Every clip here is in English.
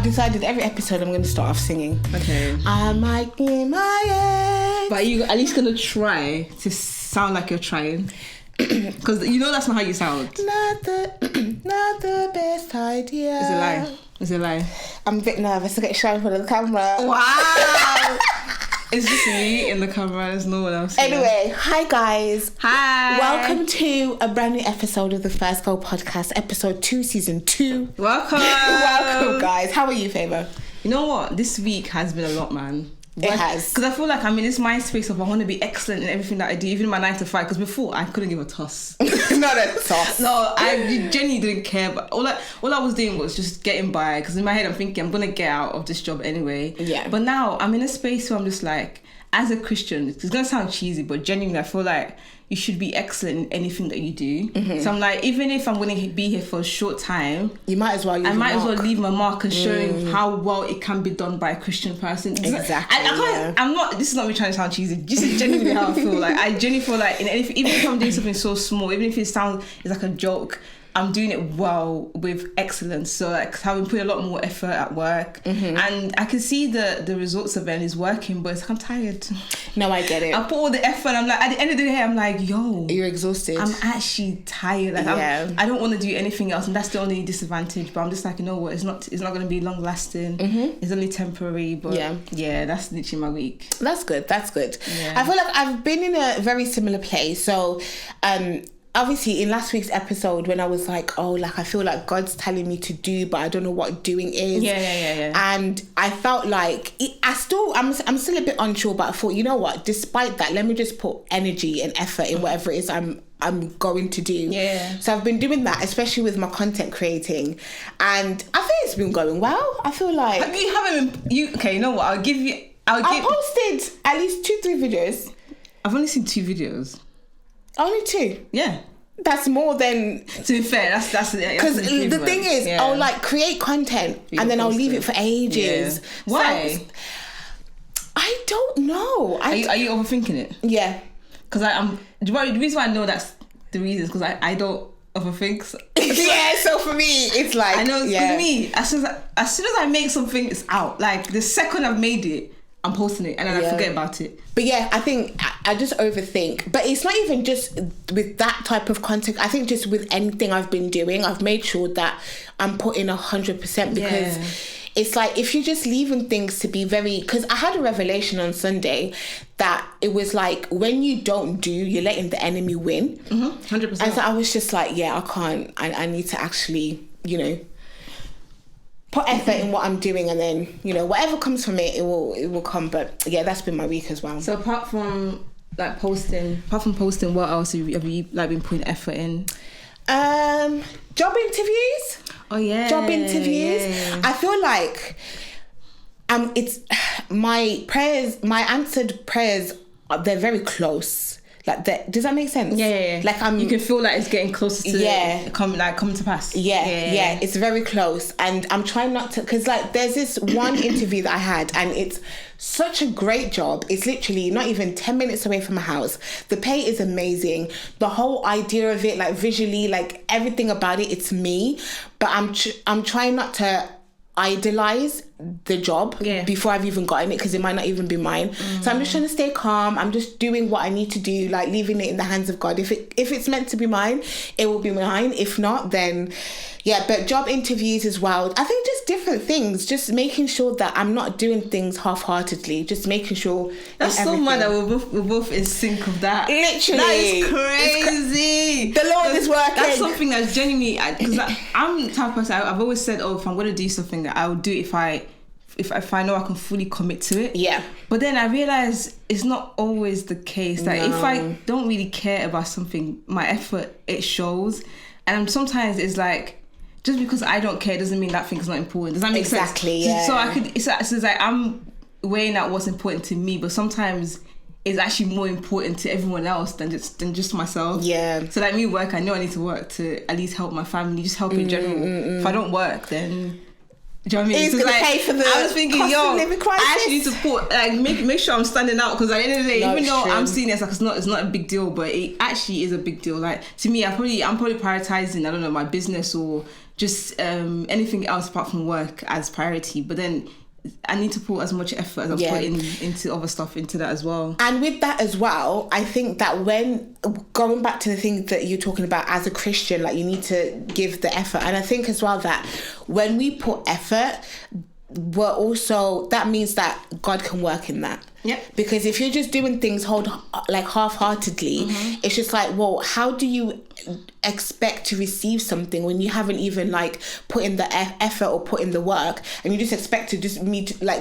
I've decided every episode I'm going to start off singing. Okay. I might be my ex. But are you at least going to try to sound like you're trying? Because you know that's not how you sound. Not the best idea. It's a lie. It's a lie. I'm a bit nervous to get shown in front of the camera. Wow. It's just me in the camera. There's no one else here. Anyway, hi guys. Hi. Welcome to a brand new episode of the First Girl Podcast, episode 2, season 2. Welcome. Welcome, guys. How are you, Favour? You know what? This week has been a lot, man. It has. Because I feel like I'm in this mind space of I want to be excellent in everything that I do, even in my 9 to 5. Because before, I couldn't give a toss. Not a toss. No, I genuinely didn't care. But all I was doing was just getting by. Because in my head, I'm thinking, I'm going to get out of this job anyway. Yeah. But now, I'm in a space where I'm just like, as a Christian, it's going to sound cheesy, but genuinely, I feel like you should be excellent in anything that you do. Mm-hmm. So I'm like, even if I'm going to be here for a short time, you might as well leave leave my mark and showing how well it can be done by a Christian person. Exactly. I'm not. This is not me trying to sound cheesy. This is genuinely how I feel. Like I genuinely feel like even if I'm doing something so small, even if it sounds it's like a joke, I'm doing it well with excellence. So like having put a lot more effort at work, and I can see the results of it is working. But it's like I'm tired. No, I get it. I put all the effort. I'm like at the end of the day, I'm like, yo, you're exhausted. I'm actually tired. Like I don't want to do anything else, and that's the only disadvantage. But I'm just like, you know what? It's not going to be long lasting. It's only temporary. But yeah, that's literally my week. That's good. Yeah. I feel like I've been in a very similar place. So, obviously in last week's episode when I was like, oh, like I feel like God's telling me to do, but I don't know what doing is. Yeah. And I felt like I'm still a bit unsure, but I thought, you know what? Despite that, let me just put energy and effort in whatever it is I'm going to do. Yeah. So I've been doing that, especially with my content creating, and I think it's been going well. I feel like you know what? I posted at least 2-3 videos. I've only seen 2 videos. Only 2? Yeah. That's more than... To be fair, that's because the thing is, I'll like create content and then I'll leave it for ages. Yeah. Why? So I don't know. Are you overthinking it? Yeah. Because the reason why I know that's the reason is because I don't overthink. Yeah, so for me, it's like... I know, for me, as soon as I make something, it's out. Like, the second I've made it, I'm posting it and then I forget about it. But yeah, I think I just overthink. But it's not even just with that type of content. I think just with anything I've been doing, I've made sure that I'm putting 100% because it's like if you're just leaving things to be very... Because I had a revelation on Sunday that it was like when you don't do, you're letting the enemy win. 100%. And so I was just like, I can't. I need to actually, put effort in what I'm doing, and then whatever comes from it, it will come. But yeah, that's been my week as well. So apart from posting, what else have you like been putting effort in? Job interviews. Oh yeah, job interviews. Yeah. I feel like it's my answered prayers. They're very close. Like that, does that make sense? Yeah. Like you can feel like it's getting closer to coming to pass. Yeah. It's very close, and I'm trying not to, because like there's this one interview that I had, and it's such a great job. It's literally not even 10 minutes away from my house. The pay is amazing. The whole idea of it, like visually, like everything about it, it's me. But I'm trying not to idolize the job before I've even gotten it, because it might not even be mine. So I'm just trying to stay calm. I'm just doing what I need to do, like leaving it in the hands of God. If it's meant to be mine, it will be mine. If not, then but job interviews as well. I think just different things, just making sure that I'm not doing things half-heartedly, just making sure that's so mad that we're both in sync of that. Literally, that is crazy. The Lord is working. That's something that's genuinely, because I'm the type of person, I've always said, if I'm going to do something, that I will do it if I know I can fully commit to it. Yeah. But then I realize it's not always the case. Like if I don't really care about something, my effort, it shows. And sometimes it's like, just because I don't care doesn't mean that thing is not important. Does that make sense? Exactly, yeah. So it's like I'm weighing out what's important to me, but sometimes it's actually more important to everyone else than just myself. Yeah. So like me work, I know I need to work to at least help my family, just help in general. If I don't work, then... Do you know what I mean? It's going to pay for the I was thinking, I actually need to put, make sure I'm standing out, because at the end of the day, even though I'm seeing it as like it's not a big deal, but it actually is a big deal. Like to me, I'm probably prioritizing, I don't know, my business or just anything else apart from work as priority. But then I need to put as much effort as I'm putting into other stuff into that as well. And with that as well, I think that when going back to the thing that you're talking about as a Christian, like you need to give the effort. And I think as well that when we put effort, we're also, that means that God can work in that. Yeah. Because if you're just doing things half-heartedly, it's just like, well, how do you expect to receive something when you haven't even like put in the effort or put in the work, and you just expect to just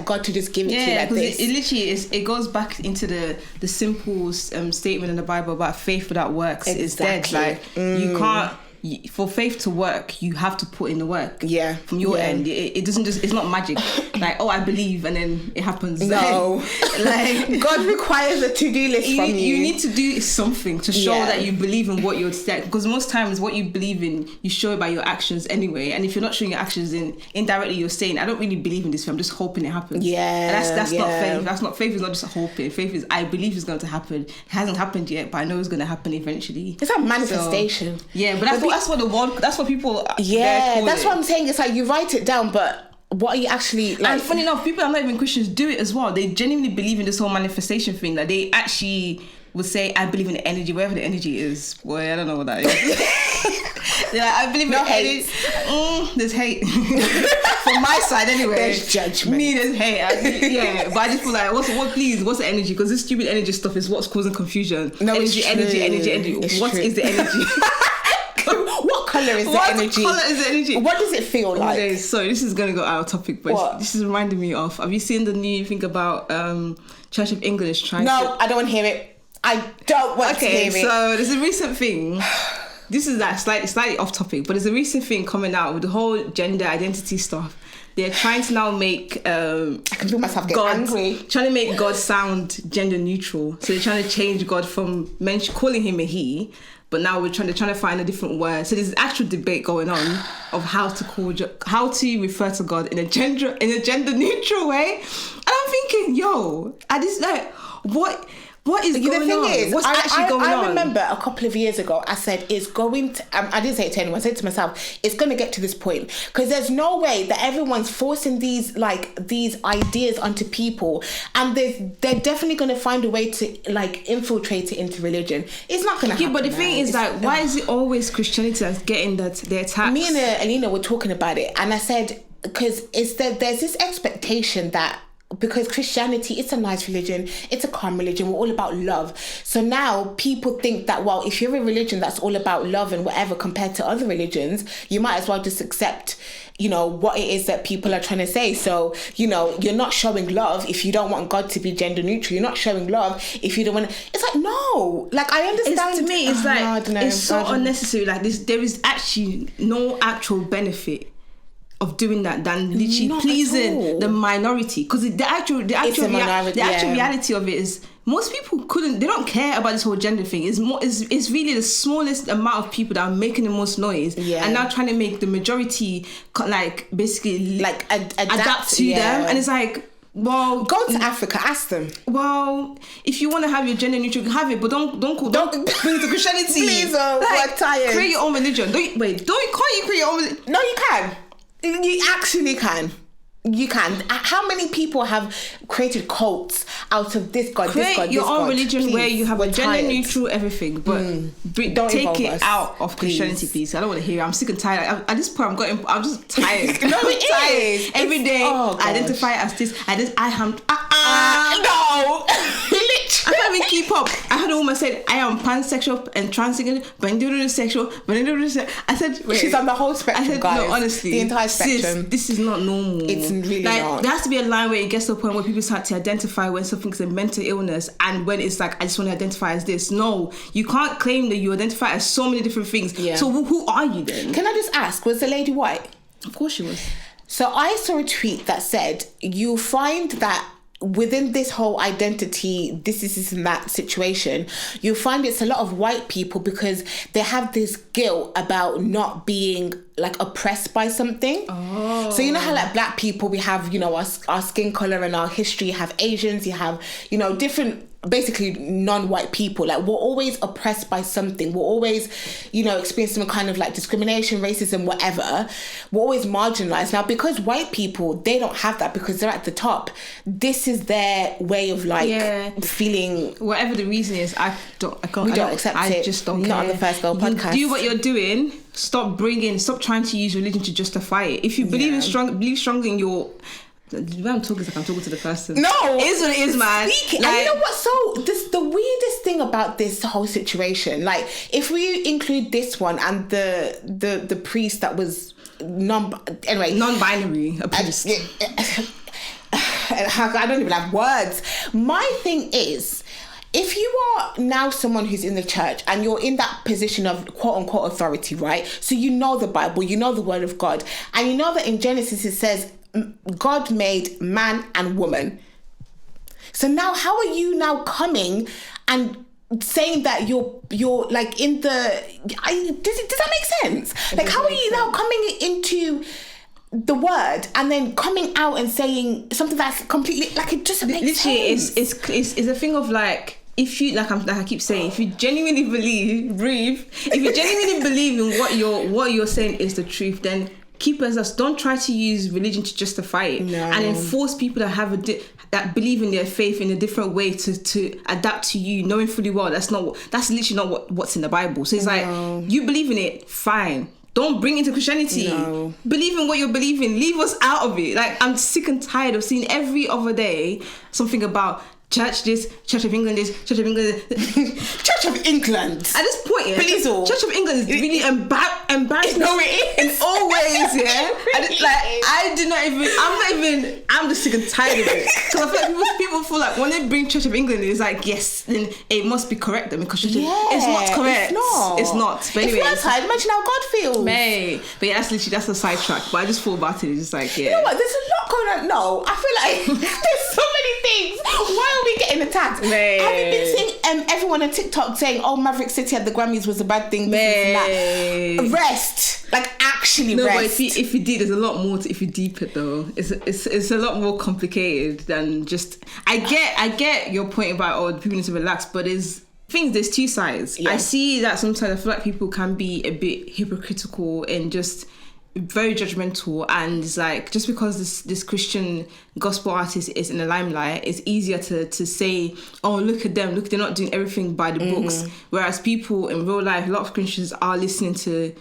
God to just give it to you like this? It literally is. It goes back into the simple statement in the Bible about faith without works is dead. Like you can't. For faith to work, you have to put in the work. Yeah. From your end, it doesn't just. It's not magic. Like, oh, I believe, and then it happens. No. Like God requires a to-do list from you. You need to do something to show that you believe in what you're saying. Because most times, what you believe in, you show it by your actions anyway. And if you're not showing your actions, indirectly you're saying, I don't really believe in this. I'm just hoping it happens. Yeah. And that's not faith. That's not faith. Is not just hoping. Faith is I believe it's going to happen. It hasn't happened yet, but I know it's going to happen eventually. It's like manifestation. So, yeah, but that's what the world. That's what people. Yeah, that's what I'm saying. It's like you write it down, but what are you actually like? And funny enough, people that are not even Christians do it as well. They genuinely believe in this whole manifestation thing. Like they actually would say, "I believe in the energy, wherever the energy is." Boy, I don't know what that is. They're like, "I believe in the energy." There's hate from my side anyway. There's judgment. Me, there's hate. But I just feel like, what's the energy? Because this stupid energy stuff is what's causing confusion. No, energy. What is the energy? What colour is the energy? What colour is the energy? What does it feel like? Okay, sorry, this is going to go out of topic, but this is reminding me of... Have you seen the new thing about Church of England is trying to... No, I don't want to hear it. I don't want to hear it. Okay, so there's a recent thing... This is like slightly off topic, but there's a recent thing coming out with the whole gender identity stuff. They're trying to now make I can feel myself get angry. Trying to make God sound gender neutral. So they're trying to change God from calling him a he, but now they're trying to find a different word. So there's an actual debate going on of how to refer to God in a gender neutral way. And I'm thinking, what is going on? Is, what's actually going on? I remember a couple of years ago, I said, it's going to... I didn't say it to anyone. I said to myself, it's going to get to this point. Because there's no way that everyone's forcing these ideas onto people. And they're definitely going to find a way to, infiltrate it into religion. It's not going to happen. Yeah, but the thing is, why is it always Christianity that's getting the attacks? Me and Alina were talking about it. And I said, because there's this expectation that... Because Christianity, it's a nice religion, it's a calm religion, we're all about love. So now people think that, well, if you're a religion that's all about love and whatever compared to other religions, you might as well just accept, what it is that people are trying to say. So, you're not showing love if you don't want God to be gender neutral. You're not showing love if you don't want to... It's like, no. Like, I understand. To me, it's it's so unnecessary. Like, there is actually no actual benefit of doing that than literally pleasing the minority, because the actual reality of it is most people they don't care about this whole gender thing. It's really the smallest amount of people that are making the most noise, and now trying to make the majority basically adapt to them. And it's like, well, go to Africa, ask them. Well, if you want to have your gender neutral, have it, but don't bring it to Christianity. Please, we're tired. Create your own religion. Can't you create your own religion? No, you can. You actually can. You can. How many people have created cults out of this God, Create this God, your this own God? religion. Please, where you have a gender tired. neutral everything, but Don't take it us. out of Christianity, please. I don't want to hear it. I'm sick and tired. At this point, I'm just tired. No, I'm it tired. is. Every day, I identify as this. No. I can't even keep up. I had a woman said, I am pansexual and transsexual, sexual. I said, wait. She's on the whole spectrum, I said, guys. no, honestly. The entire spectrum. Sis, this is not normal. It's really not. There has to be a line where it gets to a point where people start to identify when something's a mental illness and when it's like, I just want to identify as this. No, you can't claim that you identify as so many different things. Yeah. So who are you then? Can I just ask, was the lady white? Of course she was. So I saw a tweet that said, you find that within this whole identity, this and that situation, you find it's a lot of white people because they have this guilt about not being oppressed by something. Oh. So you know how black people, we have, our skin color and our history, you have Asians, you have, different basically non-white people, like we're always oppressed by something. We're always, experiencing some kind of like discrimination, racism, whatever. We're always marginalized. Now, because white people, they don't have that because they're at the top. This is their way of like feeling. Whatever the reason is, I don't accept it. I just don't care. Not on the First Girl podcast. Do what you're doing. Stop trying to use religion to justify it. If you believe strongly in your... The way I'm talking is like I'm talking to the person. No, it is what it is, man. Speaking, and you know what? So the weirdest thing about this whole situation, like if we include this one and the priest that was non-binary, a priest. I don't even have words. My thing is, if you are now someone who's in the church and you're in that position of quote unquote authority, right? So you know the Bible, you know the word of God, and you know that in Genesis it says God made man and woman. So now how are you now coming and saying that you're like in the... does that make sense? Like how are you now coming into the word and then coming out and saying something that's completely... like it just makes sense. It's a thing of like... If you like I keep saying, if you genuinely believe in what you're saying is the truth, then keep it as us. Don't try to use religion to justify it and enforce people that have that believe in their faith in a different way to adapt to you, knowing fully well that's literally not what's in the Bible. So it's like you believe in it, fine. Don't bring it into Christianity. No. Believe in what you're believing. Leave us out of it. Like I'm sick and tired of seeing every other day something about Church this, Church of England this, Church of England this. Church of England. At this point, Please all. Church of England is really embarrassing. No, it is. In all ways, yeah. I'm just sick and tired of it. Because I feel like people feel like when they bring Church of England, it's like, yes, then it must be correct then because it's not correct. It's not. But anyway, if we're tired, imagine how God feels. May. But yeah, that's a sidetrack. But I just thought about it. It's just like, You know what? There's a lot going on. No, I feel like there's so many things. Why are we getting attacked? May. Have you been seeing everyone on TikTok saying, Maverick City at the Grammys was a bad thing? That. Rest. Like actually rest. But if you did, there's a lot more to, if you deep it though. It's a lot more complicated than just... I get your point about people need to relax, but there's two sides. Yeah. I see that sometimes I feel like people can be a bit hypocritical and just very judgmental, and it's like just because this Christian gospel artist is in the limelight, it's easier to say, look at them, they're not doing everything by the books, whereas people in real life, a lot of Christians are listening to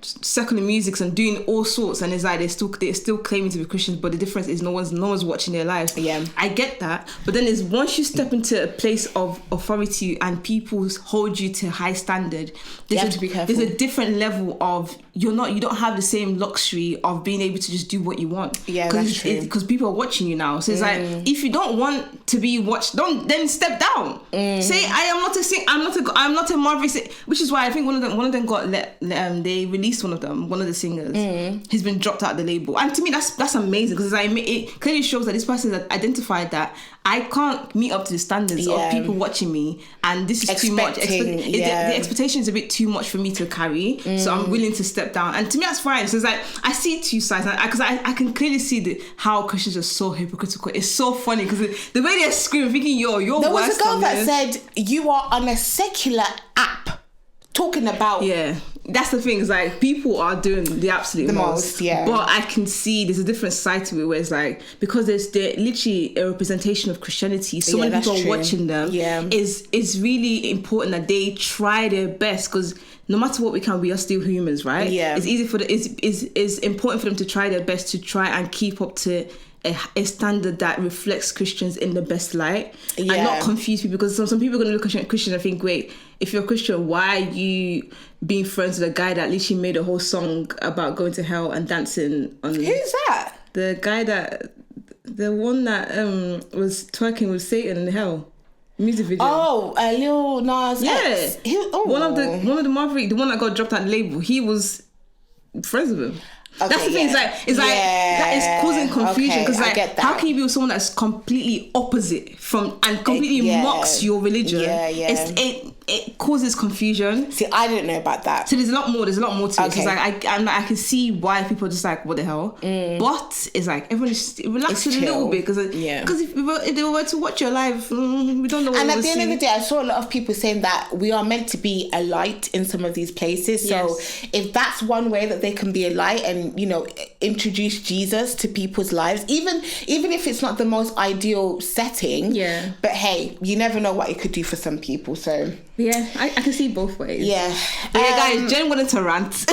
secular music and doing all sorts, and it's like they're still claiming to be Christians, but the difference is no one's watching their lives. Yeah, I get that, but then is once you step into a place of authority and people hold you to high standard, you have to be careful. There's a different level of you don't have the same luxury of being able to just do what you want. Yeah, that's true. Because people are watching you now. So it's like, if you don't want to be watched, then step down. Say I'm not a Marvin. Which is why I think one of them got they released one of the singers. He's been dropped out of the label, and to me that's amazing because it clearly shows that this person has identified that I can't meet up to the standards of people watching me, and this is too much. The expectation is a bit too much for me to carry, so I'm willing to step down. And to me, that's fine. So it's like I see two sides because I can clearly see how Christians are so hypocritical. It's so funny because the way they're screaming, thinking you're there worse. Was a girl that said you are on a secular app talking about that's the thing, is like people are doing the absolute most, but I can see there's a different side to it where it's like, because they're literally a representation of Christianity, so many people are watching them, it's really important that they try their best, because no matter what we are still humans, right? It's easy it's important for them to try their best to try and keep up to a standard that reflects Christians in the best light, and not confuse people, because some people are going to look at Christian and think, wait, if you're a Christian, why are you being friends with a guy that literally made a whole song about going to hell and dancing on... Who's that? The one that was twerking with Satan in hell. Music video. Lil Nas X. One of the Maverick, the one that got dropped out the label, he was friends with him. Okay, that's the thing. It's like that is causing confusion, because how can you be with someone that's completely opposite from and completely mocks your religion? it causes confusion. See, I didn't know about that. So there's a lot more to it. Okay. Because like I can see why people are just like, what the hell? But it's like everyone just relax a little bit because if they were to watch your live, we don't know what. And at the end of the day, I saw a lot of people saying that we are meant to be a light in some of these places. So if that's one way that they can be a light and, you know, introduce Jesus to people's lives, even if it's not the most ideal setting. Yeah. But hey, you never know what it could do for some people. So yeah, I can see both ways. Yeah. But guys, Jen wanted to rant.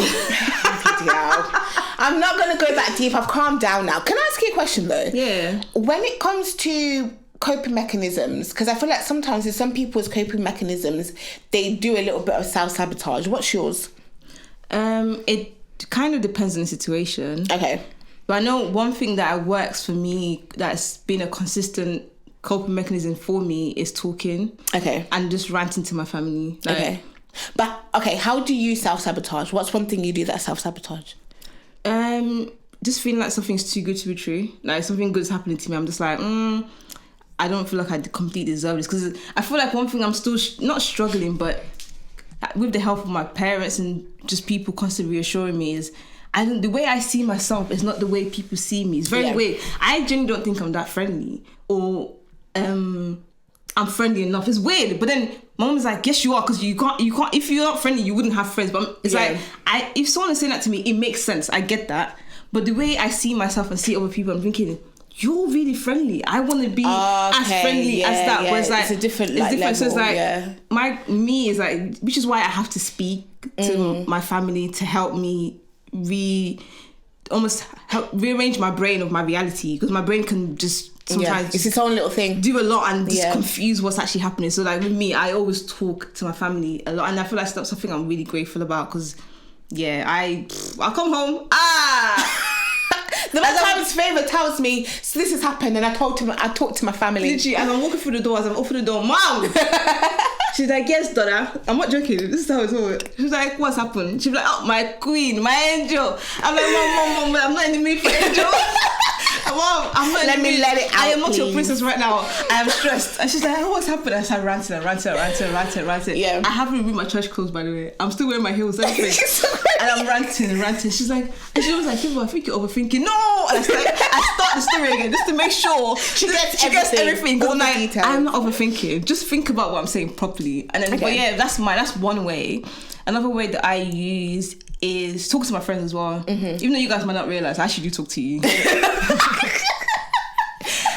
I'm not going to go that deep. I've calmed down now. Can I ask you a question though? Yeah. When it comes to coping mechanisms, because I feel like sometimes with some people's coping mechanisms, they do a little bit of self-sabotage. What's yours? It kind of depends on the situation. Okay. But I know one thing that works for me, that's been a consistent coping mechanism for me, is talking. Okay. And just ranting to my family. Like, okay. But, okay, how do you self-sabotage? What's one thing you do that's self-sabotage? Just feeling like something's too good to be true. Like something good's happening to me. I'm just like, I don't feel like I completely deserve this. Because I feel like one thing I'm still not struggling, but with the help of my parents and just people constantly reassuring me is, the way I see myself is not the way people see me. It's very weird. I genuinely don't think I'm that friendly or I'm friendly enough. It's weird. But then my mom was like, yes, you are, because you can't, if you're not friendly, you wouldn't have friends. But it's like, if someone is saying that to me, it makes sense. I get that. But the way I see myself and see other people, I'm thinking, you're really friendly. I want to be as friendly as that. Yeah. Where it's like, it's a different level. So it's like, me is like, which is why I have to speak to my family to help me rearrange my brain of my reality, because my brain can just sometimes it's its own little thing, do a lot and just confuse what's actually happening. So like with me, I always talk to my family a lot, and I feel like that's something I'm really grateful about, because I come home the most time's favour tells me, so this has happened, and I talk to my family. Literally, as I'm walking through the door, as I'm opening the door, Mom! She's like, yes, daughter. I'm not joking. This is how it's all. She's like, what's happened? She's like, oh, my queen, my angel. I'm like, Mom, I'm not in the mood for angel. Mom, I'm not in the mood. Let it out, I am not your please. princess right now. I am stressed. And she's like, oh, what's happened? I started ranting. Yeah. I haven't removed my church clothes, by the way. I'm still wearing my heels, everything. And I'm ranting. She's like, and she was like, I think you're overthinking. No! And I start the story again just to make sure she gets everything. All the details. I'm not overthinking. Just think about what I'm saying properly. And then, but yeah, that's one way. Another way that I use is talk to my friends as well. Even though you guys might not realise, I actually do talk to you.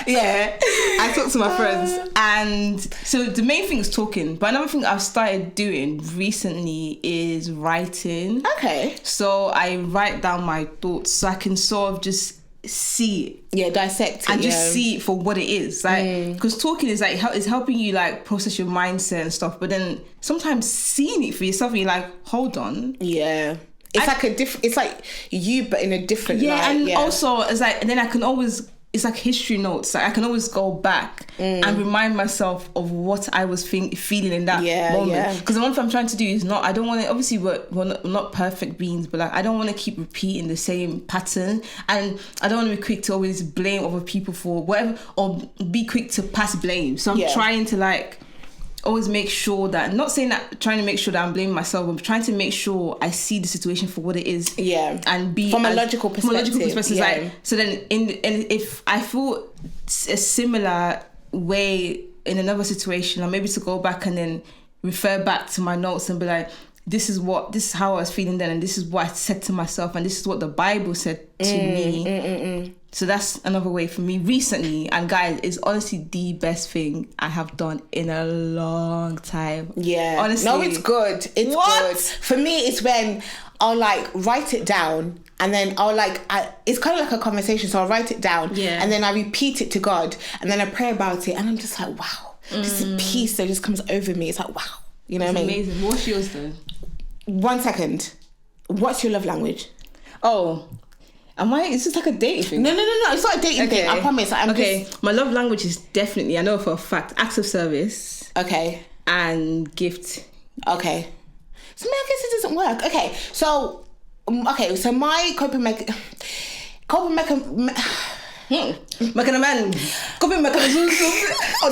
Yeah, I talk to my friends, and so the main thing is talking. But another thing I've started doing recently is writing. Okay. So I write down my thoughts so I can sort of just see it. Yeah, dissect it. And just see it for what it is. Like, because talking is like is helping you like process your mindset and stuff. But then sometimes seeing it for yourself, and you're like, hold on. Yeah. It's like you, but in a different light. And also it's like, and then I can always, it's like history notes. Like I can always go back and remind myself of what I was feeling in that moment. Because the one thing I'm trying to do is I don't want to, obviously we're not perfect beings, but like I don't want to keep repeating the same pattern, and I don't want to be quick to always blame other people for whatever, or be quick to pass blame. So I'm trying to like always make sure that, not saying that trying to make sure that I'm blaming myself, but trying to make sure I see the situation for what it is. Yeah. And be from a logical perspective. Like, so then if I feel a similar way in another situation, or maybe to go back and then refer back to my notes and be like, this is how I was feeling then, and this is what I said to myself, and this is what the Bible said to me. So that's another way for me recently. And guys, it's honestly the best thing I have done in a long time. Yeah. Honestly. No, it's good. It's good. For me, it's when I'll like write it down, and then I'll like, it's kind of like a conversation. So I'll write it down, and then I repeat it to God, and then I pray about it, and I'm just like, wow, this peace that just comes over me. It's like, wow. You know what I mean? Amazing. What's yours then? 1 second. What's your love language? Oh, is this like a dating thing? No. It's not a dating thing. I promise. My love language is definitely, I know for a fact, acts of service. Okay. And gift. Okay. So I guess it doesn't work. Okay. So my coping mechanism. Coping mechanism. Oh,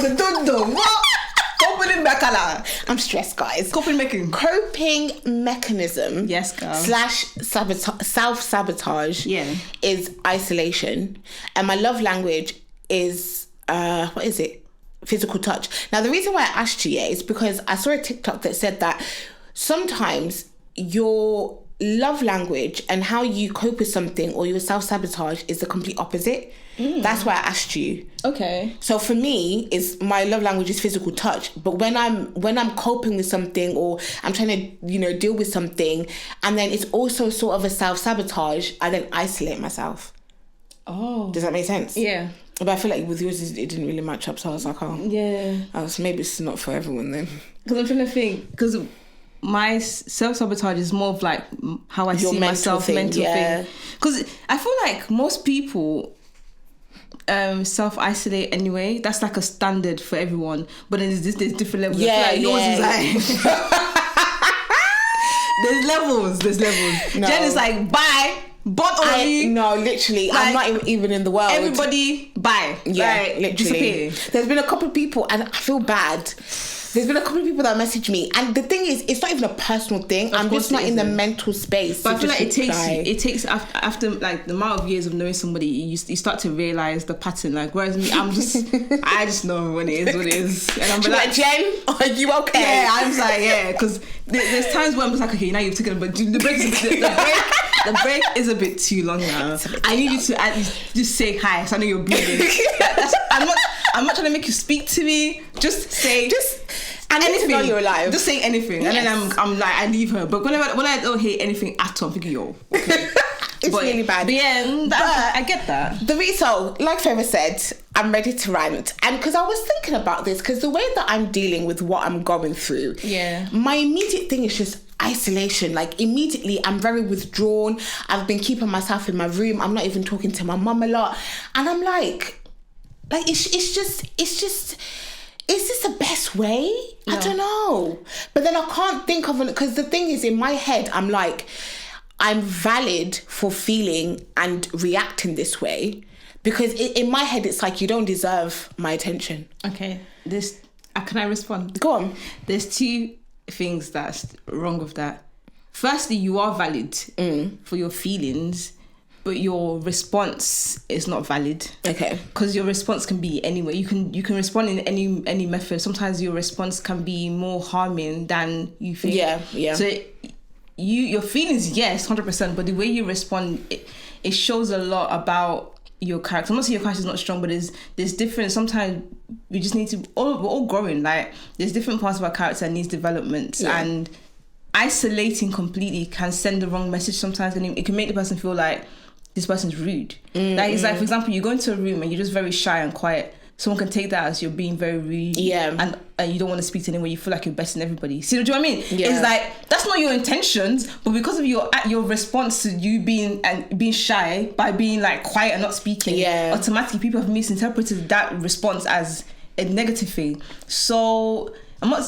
the dodo. What? Coping mechanism. I'm stressed, guys. Coping mechanism. Coping mechanism. Yes, girl. / self-sabotage. Yeah. Is isolation, and my love language is what is it? Physical touch. Now, the reason why I asked you is because I saw a TikTok that said that sometimes your love language and how you cope with something or your self-sabotage is the complete opposite. That's why I asked you. Okay. So for me, is my love language is physical touch. But when I'm coping with something or I'm trying to, deal with something, and then it's also sort of a self-sabotage, I then isolate myself. Oh. Does that make sense? Yeah. But I feel like with yours, it didn't really match up. So I was like, oh. Yeah. Maybe it's not for everyone then. Because I'm trying to think, because my self-sabotage is more of like how I see myself, mental thing. Because I feel like most people self-isolate anyway. That's like a standard for everyone. But then there's different levels. Yeah, yours is like... There's levels. No. Jen is like, bye. But no, literally, like, I'm not even in the world. Everybody, bye. Yeah, like, literally. Disappear. There's been a couple of people, and I feel bad. There's been a couple of people that message me, and the thing is, it's not even a personal thing. I'm just not in the mental space. But I feel like it takes after like the amount of years of knowing somebody, you start to realize the pattern. Like, whereas me, I just know when it is, and I'm like, Jen, are you okay? Yeah, I'm just like, because there's times where I'm just like, okay, now you've taken but the break is a bit too long now. I need you to at least just say hi, so I know you're breathing. I'm not trying to make you speak to me. Just say anything. Know you're alive. Just say anything, yes. And then I'm like, I leave her. But when I don't hear anything at all, I'm thinking, yo, okay. It's really bad. But yeah, I get that. So, like Favour said, I'm ready to rant. And because I was thinking about this, because the way that I'm dealing with what I'm going through, my immediate thing is just isolation. Like, immediately, I'm very withdrawn. I've been keeping myself in my room. I'm not even talking to my mum a lot. And I'm like it's just is this the best way? No. I don't know. But then I can't think of it, because the thing is, in my head, I'm like, I'm valid for feeling and reacting this way, because in my head, it's like, you don't deserve my attention. Okay. Can I respond? Go on. There's two things that's wrong with that. Firstly, you are valid for your feelings, but your response is not valid. Okay. Because your response can be anywhere. You can respond in any method. Sometimes your response can be more harming than you think. Yeah. So your feelings, yes, 100%, but the way you respond, it shows a lot about your character. I'm not saying your character is not strong, but there's different. Sometimes we just need to. We're all growing. Like, there's different parts of our character that needs development, and isolating completely can send the wrong message sometimes, and it can make the person feel like this person's rude. Like, it's like, for example, you go into a room and you're just very shy and quiet. Someone can take that as you're being very rude. Yeah. And you don't want to speak to anyone. You feel like you're better than everybody. See, do you know what I mean? Yeah. It's like, that's not your intentions, but because of your response to you being shy by being like quiet and not speaking, automatically people have misinterpreted that response as a negative thing. So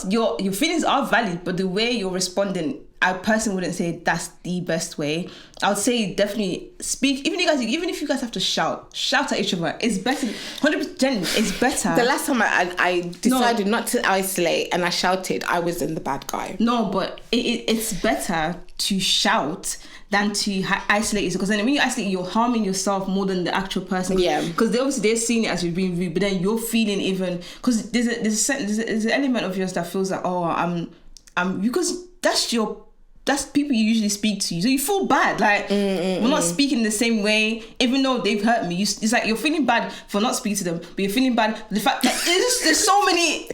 your feelings are valid, but the way you're responding, I personally wouldn't say that's the best way. I would say definitely speak. Even if you guys have to shout at each other. It's better. 100%. It's better. The last time I decided not to isolate and I shouted, I was in the bad guy. No, but it's better to shout than to isolate, because then when you isolate, you're harming yourself more than the actual person. Yeah. Because they're seeing it as you're being rude, but then you're feeling even, because there's an element of yours that feels like, oh, I'm because that's people you usually speak to, so you feel bad. Like, we're not speaking the same way, even though they've hurt me. It's like you're feeling bad for not speaking to them, but you're feeling bad for the fact that there's so many.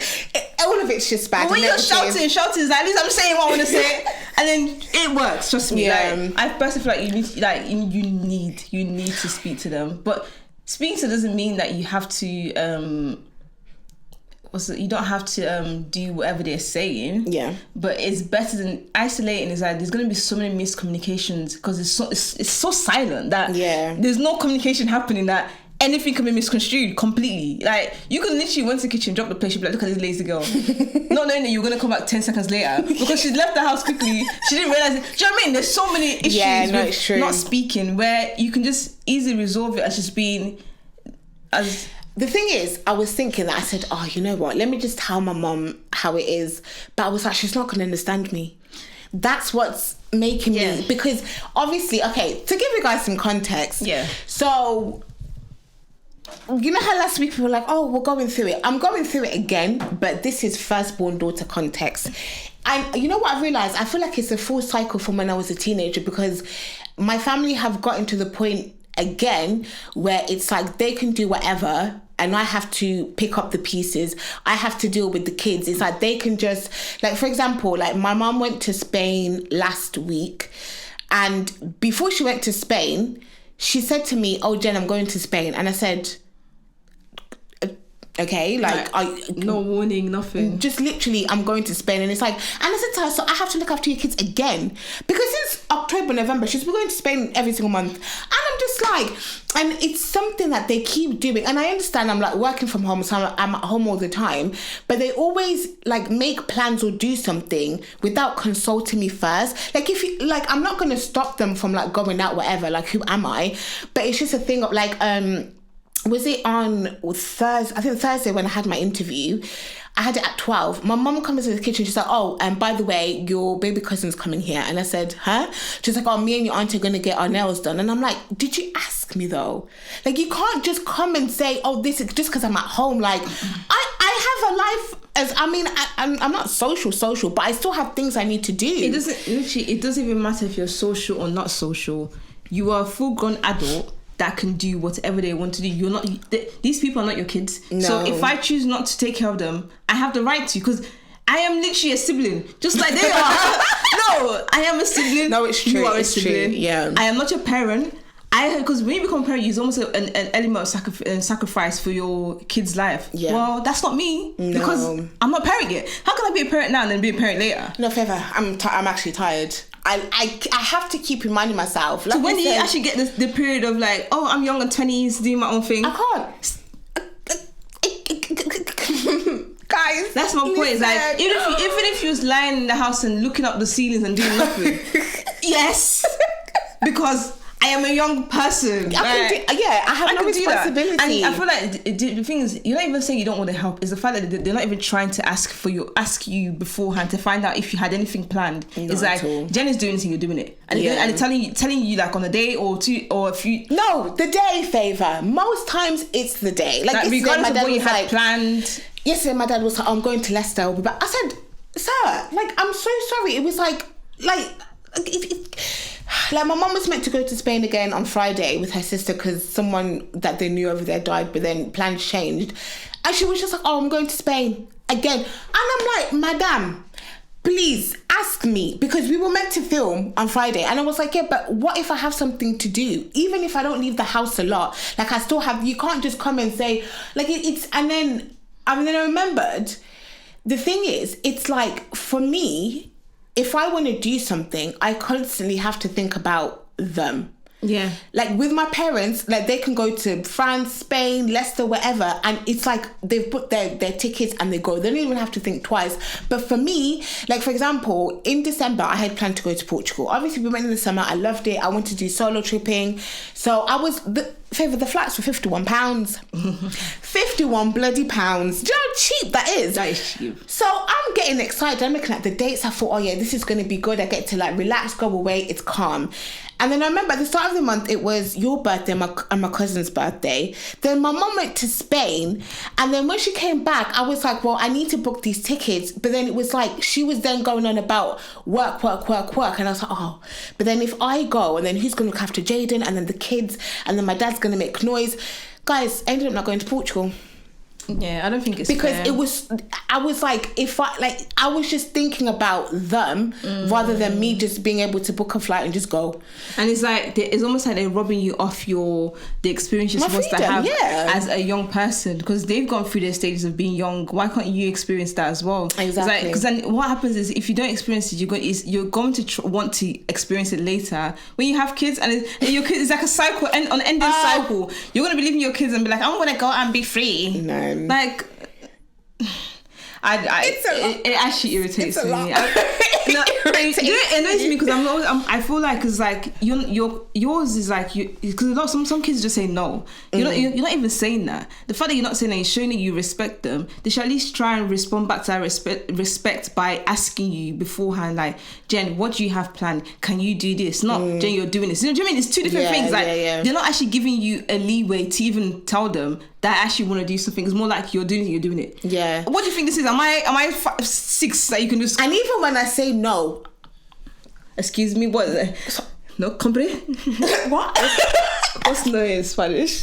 All of it's just bad. But when you're shouting, is like, at least I'm saying what I want to say, and then it works. Trust me. Yeah. Like, I personally feel like you need to speak to them, but speaking to doesn't mean that you have to. You don't have to do whatever they're saying. Yeah. But it's better than isolating. Is like there's gonna be so many miscommunications because it's so silent that there's no communication happening, that anything can be misconstrued completely. Like, you can literally went to the kitchen, drop the plate, she'd be like, look at this lazy girl. Not knowing that you're gonna come back 10 seconds later because she's left the house quickly. She didn't realize it. Do you know what I mean? There's so many issues with not speaking where you can just easily resolve it as just being as. the thing is, I was thinking that I said, oh, you know what? Let me just tell my mom how it is. But I was like, she's not going to understand me. That's what's making me, because obviously, okay, to give you guys some context. Yeah. So, you know how last week we were like, oh, we're going through it. I'm going through it again, but this is firstborn daughter context. And you know what I realised? I feel like it's a full cycle from when I was a teenager, because my family have gotten to the point again where it's like they can do whatever and I have to pick up the pieces. I have to deal with the kids. It's like they can just, like, for example, like my mom went to Spain last week, and before she went to Spain, she said to me, oh, Jen, I'm going to Spain. And I said, okay, like no warning, nothing. Just literally, I'm going to Spain. And it's like, and I said to her, so I have to look after your kids again, because since October, November, she's been going to Spain every single month. And I'm just like, and it's something that they keep doing. And I understand I'm like working from home, so I'm at home all the time, but they always like make plans or do something without consulting me first. Like, if you like, I'm not going to stop them from like going out, whatever, like, who am I? But it's just a thing of like, was it on Thursday? I think Thursday when I had my interview, I had it at 12. My mum comes into the kitchen. She's like, oh, and by the way, your baby cousin's coming here. And I said, huh? She's like, oh, me and your auntie are going to get our nails done. And I'm like, did you ask me though? Like, you can't just come and say, oh, this is just because I'm at home. Like, I have a life. I'm not social, but I still have things I need to do. It doesn't even matter if you're social or not social. You are a full-grown adult that can do whatever they want to do. You're not. These people are not your kids. No. So if I choose not to take care of them, I have the right to, because I am literally a sibling, just like they are. No, I am a sibling. No, it's true. You are a sibling. True. Yeah. I am not your parent. Because when you become a parent, it's almost an element of sacrifice for your kid's life. Yeah. Well, that's not me, because I'm not a parent yet. How can I be a parent now and then be a parent later? No, Favor. I'm actually tired. I have to keep reminding myself. Like, so when do you actually get the period of like, oh, I'm young and 20s, doing my own thing? I can't. Guys, that's my point. It's like, even if you was lying in the house and looking up the ceilings and doing nothing, yes, because I am a young person. I have no responsibility. And I feel like the thing is, you're not even saying you don't want to help. It's the fact that they're not even trying to ask you beforehand to find out if you had anything planned. Not it's like, Jen is doing anything, you're doing it. And they're telling you like on a day or two or a few. No, the day, Favor. Most times it's the day. Like regardless of what you had planned. Yesterday my dad was like, I'm going to Leicester, I'll be back. I said, sir, like, I'm so sorry. It was like my mum was meant to go to Spain again on Friday with her sister, because someone that they knew over there died, but then plans changed. And she was just like, oh, I'm going to Spain again. And I'm like, madam, please ask me, because we were meant to film on Friday. And I was like, yeah, but what if I have something to do? Even if I don't leave the house a lot, like, I still have, you can't just come and say, like, and then I remembered, the thing is, it's like, for me, if I want to do something, I constantly have to think about them. Yeah. Like with my parents, like they can go to France, Spain, Leicester, wherever, and it's like they've put their tickets and they go. They don't even have to think twice. But for me, like for example, in December, I had planned to go to Portugal. Obviously, we went in the summer. I loved it. I wanted to do solo tripping. So I was... the flights were £51. 51 bloody pounds. Do you know how cheap that is? That is cheap. So I'm getting excited. I'm looking at the dates. I thought, oh yeah, this is going to be good. I get to like relax, go away. It's calm. And then I remember at the start of the month, it was your birthday and my cousin's birthday. Then my mum went to Spain. And then when she came back, I was like, well, I need to book these tickets. But then it was like, she was then going on about work. And I was like, oh. But then if I go, and then who's going to look after Jaden? And then the kids, and then my dad's going to make noise. Guys, I ended up not going to Portugal. Yeah, I don't think it's because fair. I was like, I was just thinking about them rather than me just being able to book a flight and just go. And it's like, it's almost like they're robbing you off the experience you're supposed to have as a young person, because they've gone through their stages of being young. Why can't you experience that as well? Exactly. Because then what happens is, if you don't experience it, you're going to want to experience it later when you have kids, and your kids is like a cycle, an ending cycle. You're going to believe in your kids and be like, I'm going to go and be free. No. Like, It actually irritates me. It annoys me because I feel like it's like yours is like because some kids just say no. You're not even saying that. The fact that you're not saying that, you're showing that you respect them. They should at least try and respond back to that respect by asking you beforehand, like, Jen, what do you have planned? Can you do this? Not Jen, you're doing this. You know what I mean? It's two different things. Like they're not actually giving you a leeway to even tell them that I actually want to do something. It's more like you're doing it. Yeah. What do you think this is? Am I 6 that you can just... And even when I say no... Excuse me, what is it? No, compre? What? What's no in Spanish?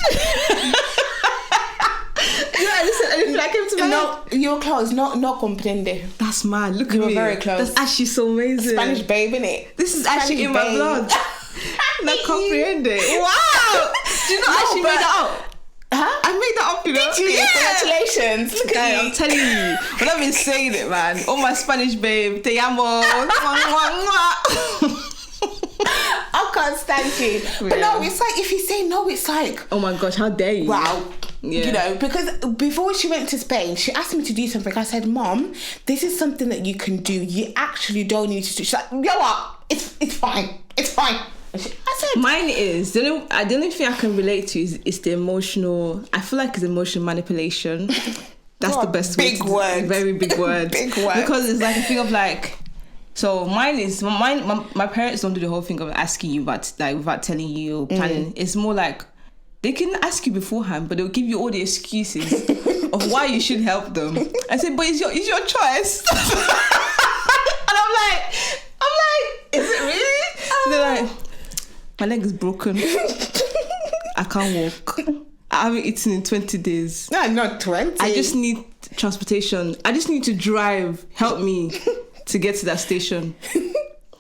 Yeah, listen, anything that came to my head. You're close. No comprende. That's mad. Look at me. You're very close. That's actually so amazing. Spanish babe, innit? This is actually in my blood. No comprende. Wow! Do you know I actually made that up? Huh? I made that up, you know? Did you? Yeah. Congratulations. Look at you. I'm telling you. When I've been saying it, man. Oh, my Spanish babe. Te amo. I can't stand you. But no, it's like, if you say no, it's like... Oh my gosh, how dare you? Wow. Yeah. You know, because before she went to Spain, she asked me to do something. I said, Mom, this is something that you can do. You actually don't need to do. She's like, you know what? It's fine. It's fine. I said, mine is the only thing I can relate to is the emotional. I feel like it's emotional manipulation. That's the best big word. Very big word. Big word. Because it's like a thing of like. So mine is my parents don't do the whole thing of asking you without telling you or planning. It's more like they can ask you beforehand, but they'll give you all the excuses of why you should help them. I said, but it's your choice. And I'm like, is it really? They're like, my leg is broken. I can't walk. I haven't eaten in 20 days. No, not 20. I just need transportation. I just need to drive. Help me to get to that station.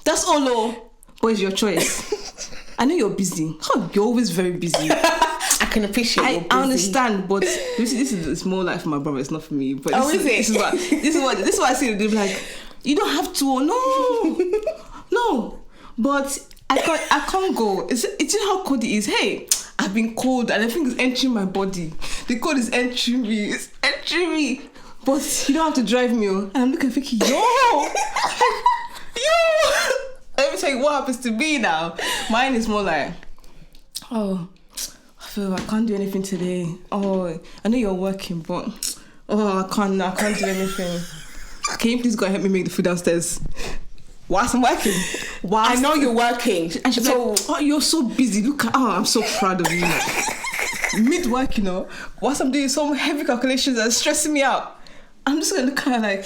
That's all, though. But it's your choice. I know you're busy. Oh, you're always very busy. I can appreciate you're busy. I understand, but this is it's more like for my brother. It's not for me. But this is what I see. They're like, you don't have to. No. But I can't go. It's how cold it is. Hey, I've been cold and I think it's entering my body. The cold is entering me. It's entering me. But you don't have to drive me. And I'm looking thinking, yo. Let me tell you what happens to me now. Mine is more like, oh, I feel I can't do anything today. Oh, I know you're working, but I can't do anything. Can you please go and help me make the food downstairs? Whilst I'm working. I know you're working. And she's like, oh, you're so busy. Look at, I'm so proud of you. Mid-work, whilst I'm doing some heavy calculations that's stressing me out, I'm just going to look at her like,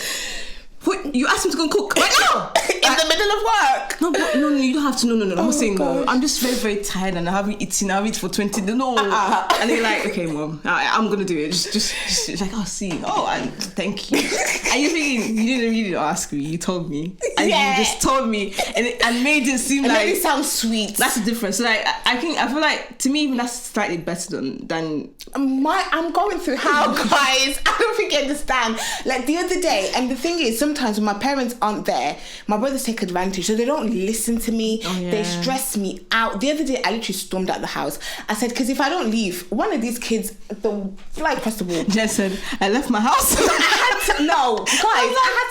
what, you asked me to go and cook right now? In the middle of work? No, you don't have to. No. I'm not saying no. I'm just very, very tired and I haven't eaten. I've eaten for 20 days. No. And they're like, okay, Mom, I'm going to do it. Just like, I'll see. Thank you. And you're thinking, you didn't really ask me. You told me. And you just told me. And made it seem like... It sounds sweet. That's the difference. So like, I feel like, to me, even that's slightly better than I'm going through hell, guys. I don't think you understand. Like the other day, and the thing is, sometimes when my parents aren't there, my brothers take advantage, so they don't listen to me. They stress me out. The other day, I literally stormed out the house. I said, because if I don't leave, one of these kids, they'll fly across the wall. Jen said, I left my house. I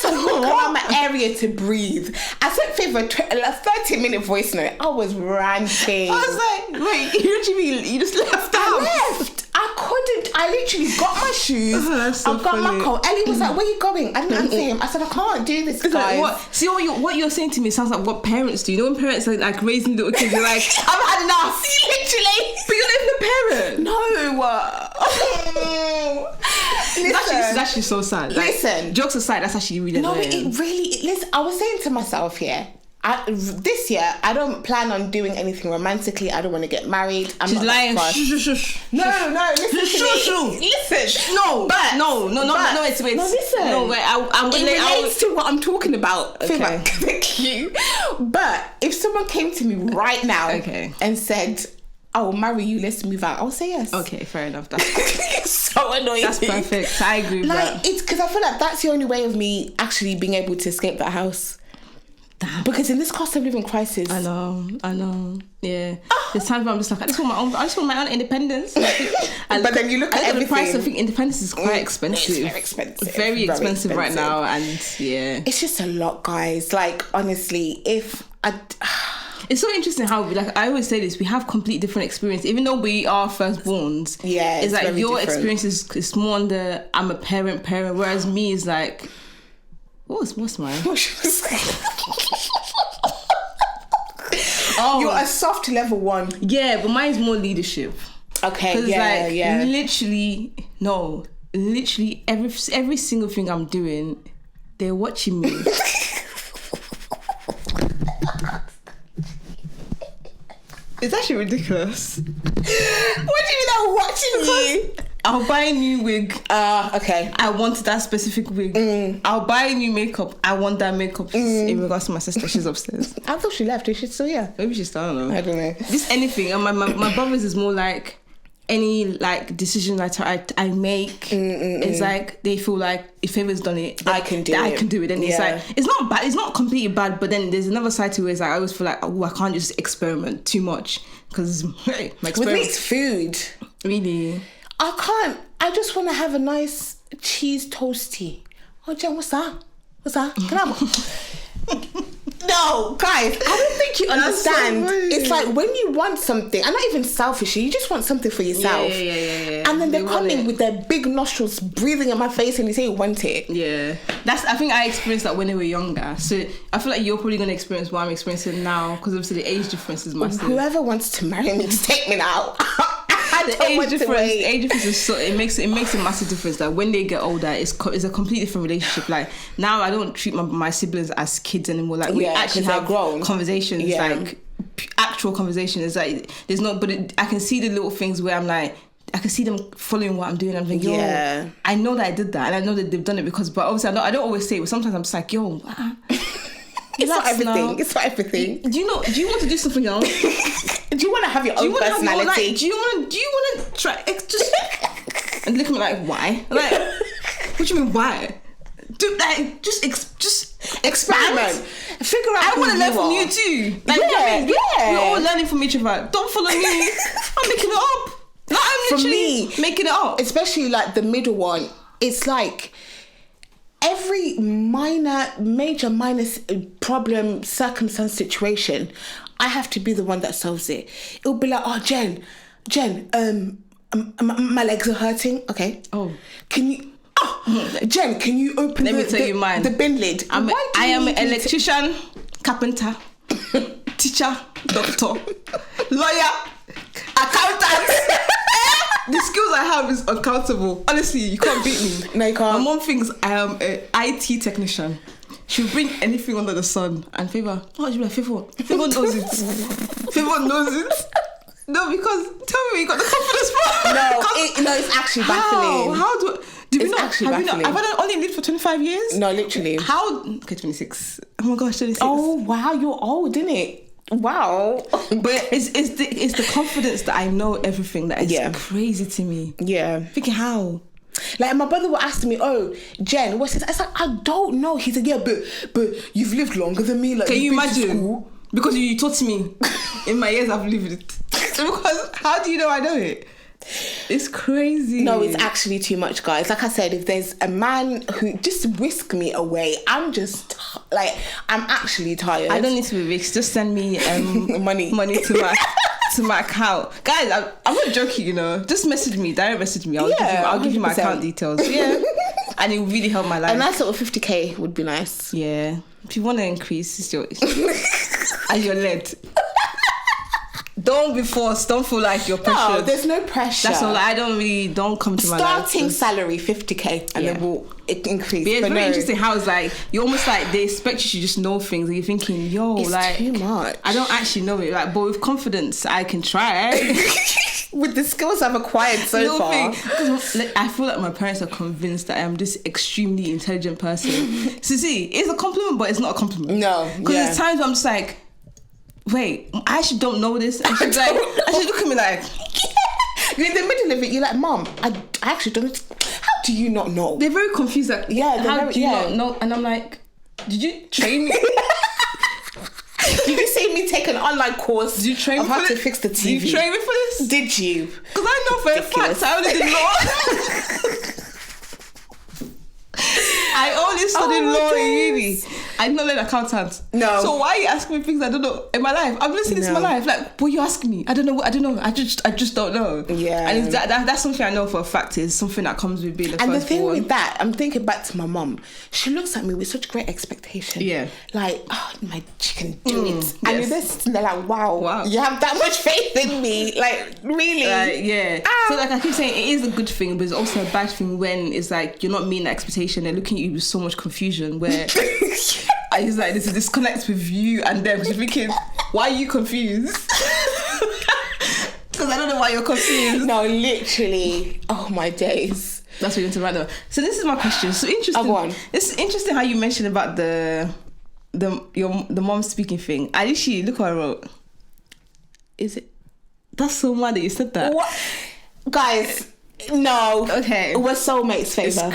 had to walk around my area to breathe. I sent Favor a 30-minute voice note. I was ranting. I was like, wait, you just left the house? I couldn't. I literally got my shoes. That's so I got funny. my coat. Ellie was like, where are you going? I didn't answer him. I said, I can't do this, guys. What you're saying to me sounds like what parents do. You know when parents are like raising little kids, they're like, I've had enough. Literally. But you're not even a parent. No. This is actually so sad. Like, listen. Jokes aside, that's actually really annoying. Listen, I was saying to myself here, this year, I don't plan on doing anything romantically. I don't want to get married. She's lying. Shush. No, listen to me. Listen. No, wait. No, listen. No, wait. It relates to what I'm talking about. Okay. Thank you. But if someone came to me right now and said, I will marry you, let's move out, I'll say yes. Okay, fair enough. That's so annoying. That's perfect. I agree with that. It's because I feel like that's the only way of me actually being able to escape that house. damn. Because in this cost of living crisis, I know. Yeah. There's times where I'm just like, I just want my own independence. But then you look at everything. The price. I think independence is quite expensive. It's very expensive. Very expensive right now, and yeah. It's just a lot, guys. Like, honestly, it's so interesting how, like, I always say this, we have complete different experience, even though we are firstborns. Yeah, it's like your different. experience is more on the I'm a parent, whereas me is like, what's mine? Oh, you're a soft level 1. Yeah, but mine's more leadership. Okay, yeah. Literally every single thing I'm doing, they're watching me. It's actually ridiculous. What do you mean they're watching you? I'll buy a new wig. Okay. I want that specific wig. I'll buy a new makeup. I want that makeup. In regards to my sister, she's upstairs. I thought she left. Is she still here? Maybe she's still, I don't know. I don't know. Just anything. And my brothers is more like any like decision that I make. It's like they feel like if Favor's done it, I can do it. And it's like it's not bad. It's not completely bad. But then there's another side to it. It's like I always feel like I can't just experiment too much because my experiment. With me, it's food. Really. I can't. I just want to have a nice cheese toasty. Oh, Jen, what's that? Can I have No, guys, I don't think you understand. So it's like when you want something, and not even selfishly, you just want something for yourself. Yeah. And then they're coming with their big nostrils breathing in my face and they say you want it. Yeah. I think I experienced that when they were younger. So I feel like you're probably going to experience what I'm experiencing now because obviously the age difference is massive. Whoever wants to marry me, just take me now. The age difference is so it makes a massive difference. That when they get older, it's a completely different relationship. Like now, I don't treat my siblings as kids anymore. Like we actually have conversations, like actual conversations. Like there's not, but I can see the little things where I'm like, I can see them following what I'm doing. I'm like, yo, I know that I did that, and I know that they've done it because. But obviously, I don't always say it. But sometimes I'm just like, yo. It's not everything. It's not everything. Do you want to do something else? Do you want to have your own personality? Do you want to try? Just and look at me like, why? Like, what do you mean why? Do like just experiment. Figure out. I want to learn from you too. Like, we're all learning from each other. Don't follow me. I'm making it up. Like, I'm literally making it up. Especially like the middle one. It's like. Every major problem, circumstance, situation, I have to be the one that solves it. It'll be like, oh, Jen, my legs are hurting. Okay. Oh. Can you... Oh, Jen, can you open the bin lid? I am an electrician, carpenter, teacher, doctor, lawyer, accountant. The skills I have is uncountable. Honestly, you can't beat me. No, you can't. My mom thinks I am an IT technician. She'll bring anything under the sun. And Favor, she'll be like, Favor knows it. Favor knows it. No, because tell me where you got the confidence from. No, it's actually baffling. How do we not? Actually baffling. Have I only lived for 25 years? No, literally. How? Okay, 26. Oh my gosh, 26. Oh wow, you're old, isn't it? Wow. But it's the confidence that I know everything that is crazy to me. Yeah. Thinking how? Like my brother will ask me, oh, Jen, what's this? I was like, I don't know. He said, yeah, but you've lived longer than me. Like, can you imagine? Because you taught me. In my years I've lived it. Because how do you know I know it? It's crazy. No, it's actually too much, guys. Like I said, if there's a man who just whisk me away, I'm just I'm actually tired. I don't need to be rich. Just send me money to my account, guys. I'm not joking. You know, just message me, direct message me. I'll give you my account details. Yeah, and it will really help my life. A nice little 50k would be nice. Yeah, if you want to increase, it's your as you're led. Don't be forced. Don't feel like you're pressured. No, there's no pressure. That's all. Don't come to my life. Starting salary 50k, and then we'll increase. But it's very interesting how it's like you're almost like they expect you to just know things, and you're thinking, yo, it's like too much. I don't actually know it. Like, but with confidence, I can try. With the skills I've acquired so far. Like, I feel like my parents are convinced that I am this extremely intelligent person. So see, it's a compliment, but it's not a compliment. No, because there's times where I'm just like, wait, I actually don't know this. And she's like, and she look at me like, you're in the middle of it. You're like, Mom, I actually don't. How do you not know? They're very confused. Like, how do you not know? And I'm like, did you train me? Did you see me take an online course? Did you train of how to fix the TV? Did you train me for this? Did you? Because I know for a fact I only did law. I only studied law in uni. I did not learn accountant. No. So why are you asking me things I don't know in my life? I've been listening to my life. Like, but you asking me? I don't know. I just don't know. Yeah. And it's that's something I know for a fact is something that comes with being the and first the thing born. with that, I'm thinking back to my mum. She looks at me with such great expectation. Yeah. Like, oh, she can do it. Yes. And you're just sitting there like, wow, you have that much faith in me. Like, really? Yeah. So like I keep saying, it is a good thing, but it's also a bad thing when it's like you're not meeting that expectation. They're looking at you with so much confusion where it's like there's a disconnect with you and them. Because you're thinking, why are you confused? Because I don't know why you're confused. No, literally. Oh my days. That's what you're into right now. So this is my question. So interesting. Go on. It's interesting how you mentioned about the mom speaking thing. I literally look what I wrote. Is it? That's so mad that you said that. What? Guys, no. Okay. We're soulmates, Favour.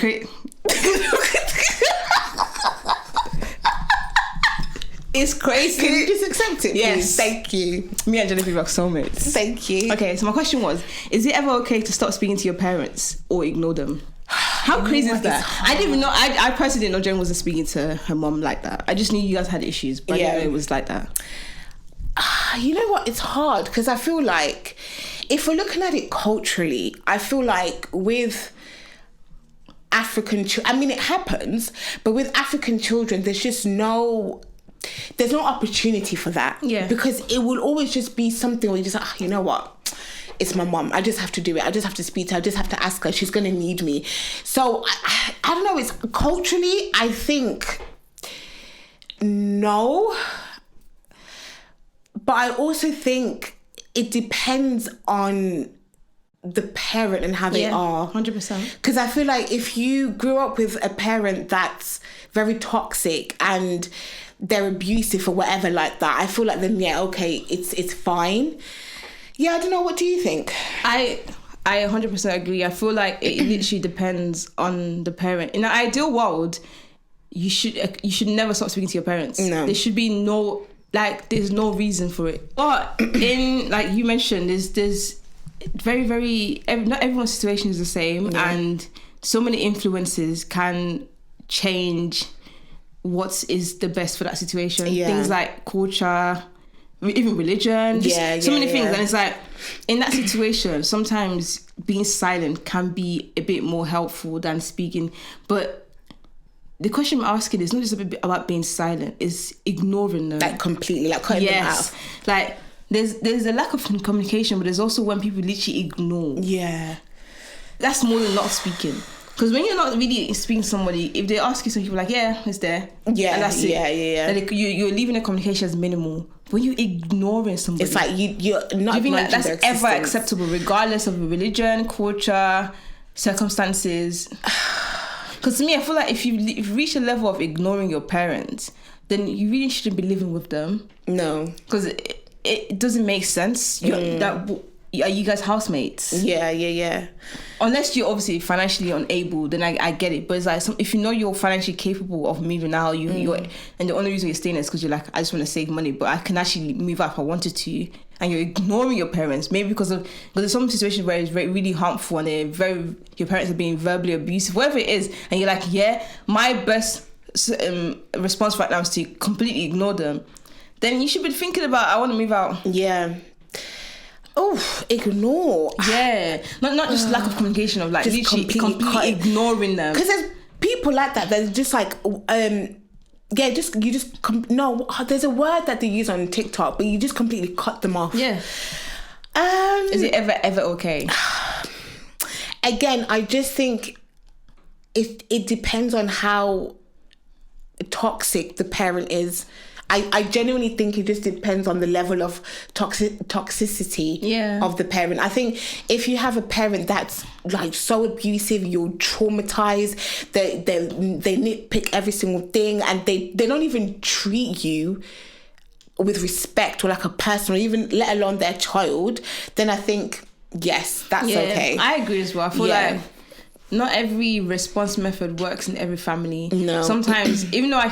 It's crazy. Can you just accept it? Yes. Please? Thank you. Me and Jennifer are soulmates. Thank you. Okay, so my question was, is it ever okay to stop speaking to your parents or ignore them? How crazy is that? I didn't even know, I personally didn't know Jen wasn't speaking to her mom like that. I just knew you guys had issues, but I didn't know it was like that. You know what? It's hard because I feel like if we're looking at it culturally, I feel like with African children, I mean, it happens, but with African children, there's no opportunity for that. Yeah. Because it will always just be something where you just like, you know what? It's my mom. I just have to do it. I just have to speak to her. I just have to ask her. She's going to need me. So, I don't know. It's culturally, I think, no. But I also think it depends on the parent and how they are. 100%. Because I feel like if you grew up with a parent that's very toxic and they're abusive or whatever like that, I feel like then, okay, it's fine. Yeah, I don't know. What do you think? I 100% agree. I feel like it literally depends on the parent. In an ideal world, you should never stop speaking to your parents. No. There should be there's no reason for it. But in, like you mentioned, there's very, very, not everyone's situation is the same, and so many influences can change what is the best for that situation. Things like culture, even religion, so many things. And it's like, in that situation, sometimes being silent can be a bit more helpful than speaking. But the question I'm asking is not just about being silent, it's ignoring them. Like completely, like cutting them out. Like there's a lack of communication, but there's also when people literally ignore. Yeah. That's more than not speaking. Because when you're not really speaking to somebody, if they ask you something, you're like, yeah, it's there. Yeah, and that's it. Yeah. Like you're leaving the communication as minimal. When you're ignoring somebody, it's like you're not. Do you think that that's their ever acceptable, regardless of religion, culture, circumstances? Because to me, I feel like if you reach a level of ignoring your parents, then you really shouldn't be living with them. No, because it doesn't make sense. Are you guys housemates? Yeah. Unless you're obviously financially unable, then I get it. But it's like, if you know you're financially capable of moving out, you're, and the only reason you're staying is because you're like, I just want to save money, but I can actually move out if I wanted to, and you're ignoring your parents, maybe because there's some situations where it's really harmful and your parents are being verbally abusive, whatever it is, and you're like, my best response right now is to completely ignore them. Then you should be thinking about, I want to move out. Yeah. Oh, ignore. Yeah. Not just lack of communication, of like just literally completely ignoring them. Because there's people like that. There's just like, there's a word that they use on TikTok, but you just completely cut them off. Yeah. Is it ever okay? Again, I just think it depends on how toxic the parent is. I genuinely think it just depends on the level of toxicity of the parent. I think if you have a parent that's like so abusive, you're traumatized, they nitpick every single thing, and they don't even treat you with respect or like a person, or even let alone their child, then I think, yes, that's okay. I agree as well. I feel like not every response method works in every family. No. Sometimes, even though I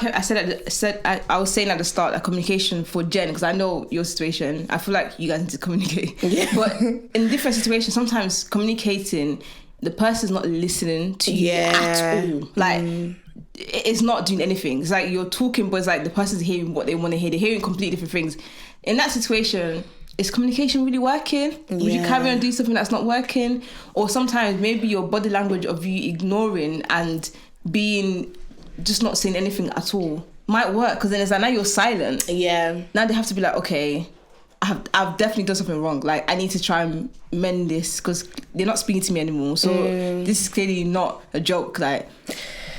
was saying at the start that communication for Jen, because I know your situation, I feel like you guys need to communicate. Yeah. But in different situations, sometimes communicating, the person's not listening to you at all. Like, it's not doing anything. It's like you're talking, but it's like the person's hearing what they want to hear. They're hearing completely different things. In that situation, is communication really working? Would you carry on doing something that's not working? Or sometimes maybe your body language of you ignoring and being just not saying anything at all might work, because then it's like now you're silent. Yeah. Now they have to be like, okay, I've definitely done something wrong. Like, I need to try and mend this because they're not speaking to me anymore. So this is clearly not a joke. Like,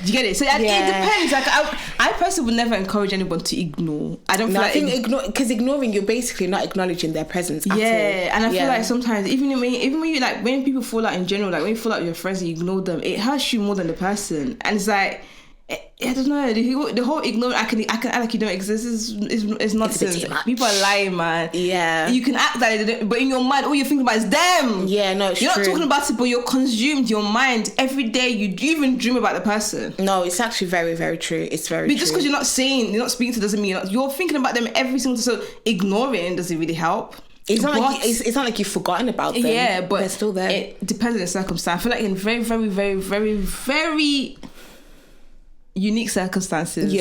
do you get it? So it depends. Like, I personally would never encourage anyone to ignore. I don't feel like... I think because ignoring, you're basically not acknowledging their presence at all. And I feel like sometimes, even when you, like, when people fall out in general, like, when you fall out with your friends and you ignore them, it hurts you more than the person. And it's like... I don't know, the whole ignoring, I can act like you don't exist is nonsense. People are lying, man. Yeah. You can act like it, but in your mind, all you're thinking about is them. Yeah, no, it's You're true. not talking about it, but you're consumed your mind every day. You even dream about the person. No, it's actually very, very true. It's very true. Just because you're not speaking to doesn't mean you're thinking about them every single time. So ignoring doesn't really help. It's not like you've forgotten about them. Yeah, but they're still there. It depends on the circumstance. I feel like in very, very, very, very, very unique circumstances,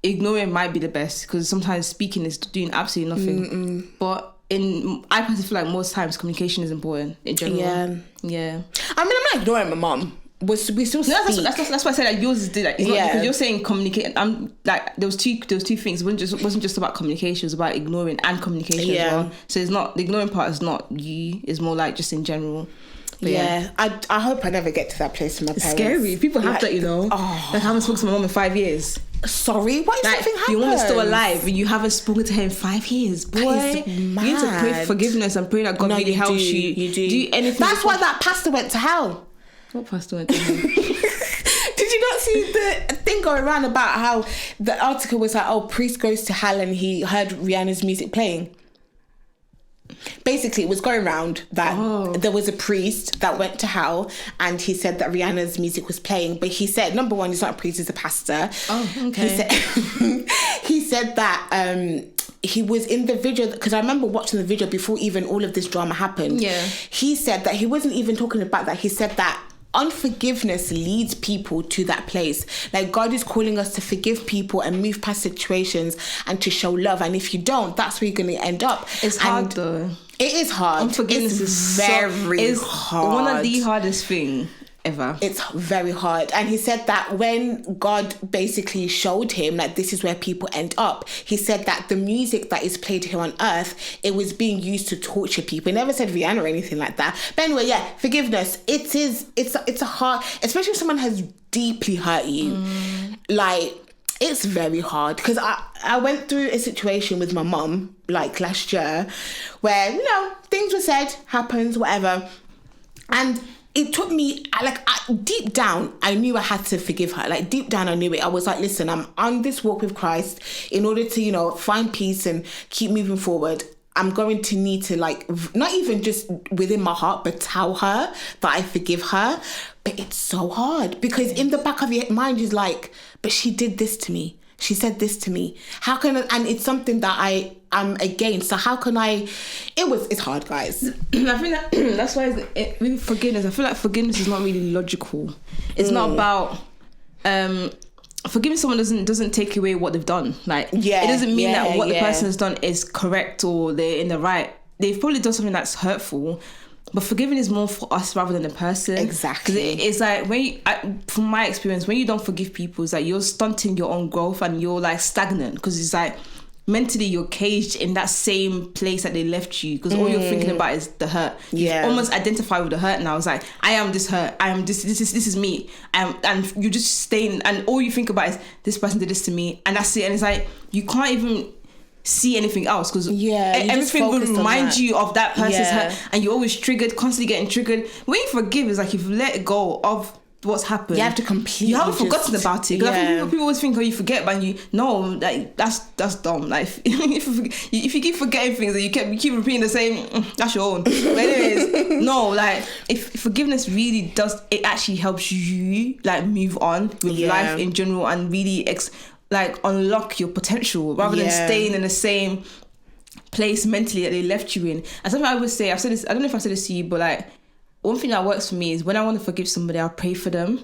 ignoring might be the best, because sometimes speaking is doing absolutely nothing. But I personally feel like most times communication is important in general. Yeah. I mean, I'm not ignoring my mum. We still speak. That's why I said that yours is like, it's not, because you're saying communicate. I'm like, there was two things. It wasn't just about communication. It was about ignoring and communication as well. So it's not, the ignoring part is not you. It's more like just in general. But I hope I never get to that place with my parents. It's scary. People have that, you know. Like, I haven't spoken to my mom in 5 years. Sorry, what if something happens? Your mom is still alive and you haven't spoken to her in 5 years. Boy, you need to pray for forgiveness and pray that God really helps you. You do anything. That's why that pastor went to hell. What pastor went to hell? Did you not see the thing going around about how the article was like, priest goes to hell and he heard Rihanna's music playing? Basically, it was going around that there was a priest that went to hell and he said that Rihanna's music was playing. But he said, number one, he's not a priest, he's a pastor. Oh, okay. He said that he was in the video, because I remember watching the video before even all of this drama happened. Yeah. He said that he wasn't even talking about that. He said that unforgiveness leads people to that place. Like, God is calling us to forgive people and move past situations and to show love. And if you don't, that's where you're going to end up. It's hard though. It is hard. Unforgiveness is very hard. One of the hardest thing ever. It's very hard. And he said that when God basically showed him like this is where people end up, he said that the music that is played here on earth, it was being used to torture people. He never said Rihanna or anything like that. But anyway, forgiveness. It's a hard, especially if someone has deeply hurt you. Like, it's very hard, because I went through a situation with my mum like last year where, things were said, happens, whatever. And it took me, deep down, I knew I had to forgive her. Like, deep down, I knew it. I was like, listen, I'm on this walk with Christ. In order to, find peace and keep moving forward, I'm going to need to, not even just within my heart, but tell her that I forgive her. But it's so hard, because in the back of your mind is like, but she did this to me. She said this to me. How can I, and it's something that I am against. So how can I? It's hard, guys. I think that's why with forgiveness, I feel like forgiveness is not really logical. It's not about forgiving someone doesn't take away what they've done. Like, it doesn't mean that what the person has done is correct or they're in the right. They've probably done something that's hurtful. But forgiving is more for us rather than the person. Exactly. It's like, from my experience, when you don't forgive people, it's like you're stunting your own growth and you're like stagnant, because it's like mentally you're caged in that same place that they left you, because all you're thinking about is the hurt. You almost identify with the hurt now. It's like, I am this hurt. I am this is me. And you're just staying, and all you think about is this person did this to me, and that's it. And it's like you can't even see anything else, because everything will remind you of that person's hurt, and you're always constantly getting triggered. When you forgive, it's like you've let go of what's happened, you have to completely. You haven't forgotten about it. Because I think people always think, oh, you forget, but like that's dumb. Like if you keep forgetting things and you keep repeating the same, that's your own. But anyways, no, like if forgiveness really does, it actually helps you like move on with life in general and really like unlock your potential rather than staying in the same place mentally that they left you in. And something I would say, I've said this, I don't know if I said this to you, but like one thing that works for me is when I want to forgive somebody, I'll pray for them.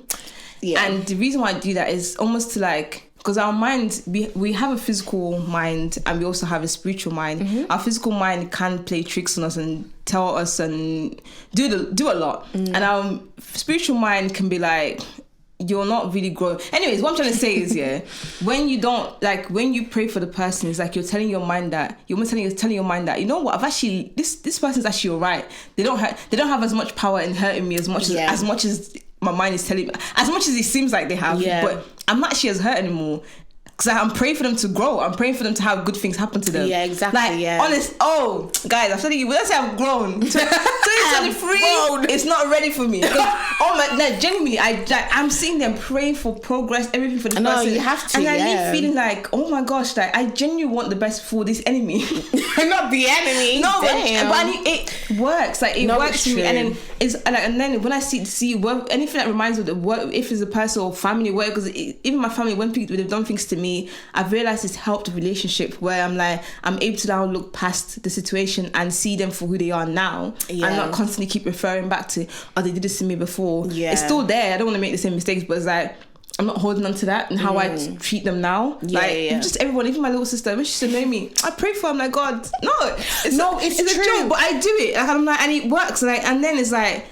Yeah. And the reason why I do that is almost to like, because our mind, we have a physical mind and we also have a spiritual mind. Mm-hmm. Our physical mind can play tricks on us and tell us and do a lot. Mm. And our spiritual mind can be like, you're not really growing. Anyways, what I'm trying to say is, when you pray for the person, it's like you're telling your mind that, you're telling your mind that, you know what, I've actually, this person's actually all right. They don't have as much power in hurting me as much as my mind is telling me, as much as it seems like they have, but I'm not actually as hurt anymore. Because I'm praying for them to grow. I'm praying for them to have good things happen to them. Yeah, exactly. Like, honest. Oh, guys, I'm telling you, let's say I've grown. 2023, it's not ready for me. Genuinely, I'm seeing them praying for progress, everything for the person. No, you have to. And I leave feeling like, oh my gosh, like I genuinely want the best for this enenemy. Not the enemy. No, but it works. Like it works for me. And then and then when I see work, anything that reminds me of the work, if it's a person or family work, because even my family, when people they've done things to me, I've realized it's helped the relationship where I'm able to now look past the situation and see them for who they are now, and not constantly keep referring back to, oh, they did this to me before. It's still there. I don't want to make the same mistakes, but it's like I'm not holding on to that and how I treat them now. Just everyone, even my little sister, when she used to know me, I pray for her. I'm like, God, it's true. A joke, but I do it. Like, I'm like, and it works. And then it's like,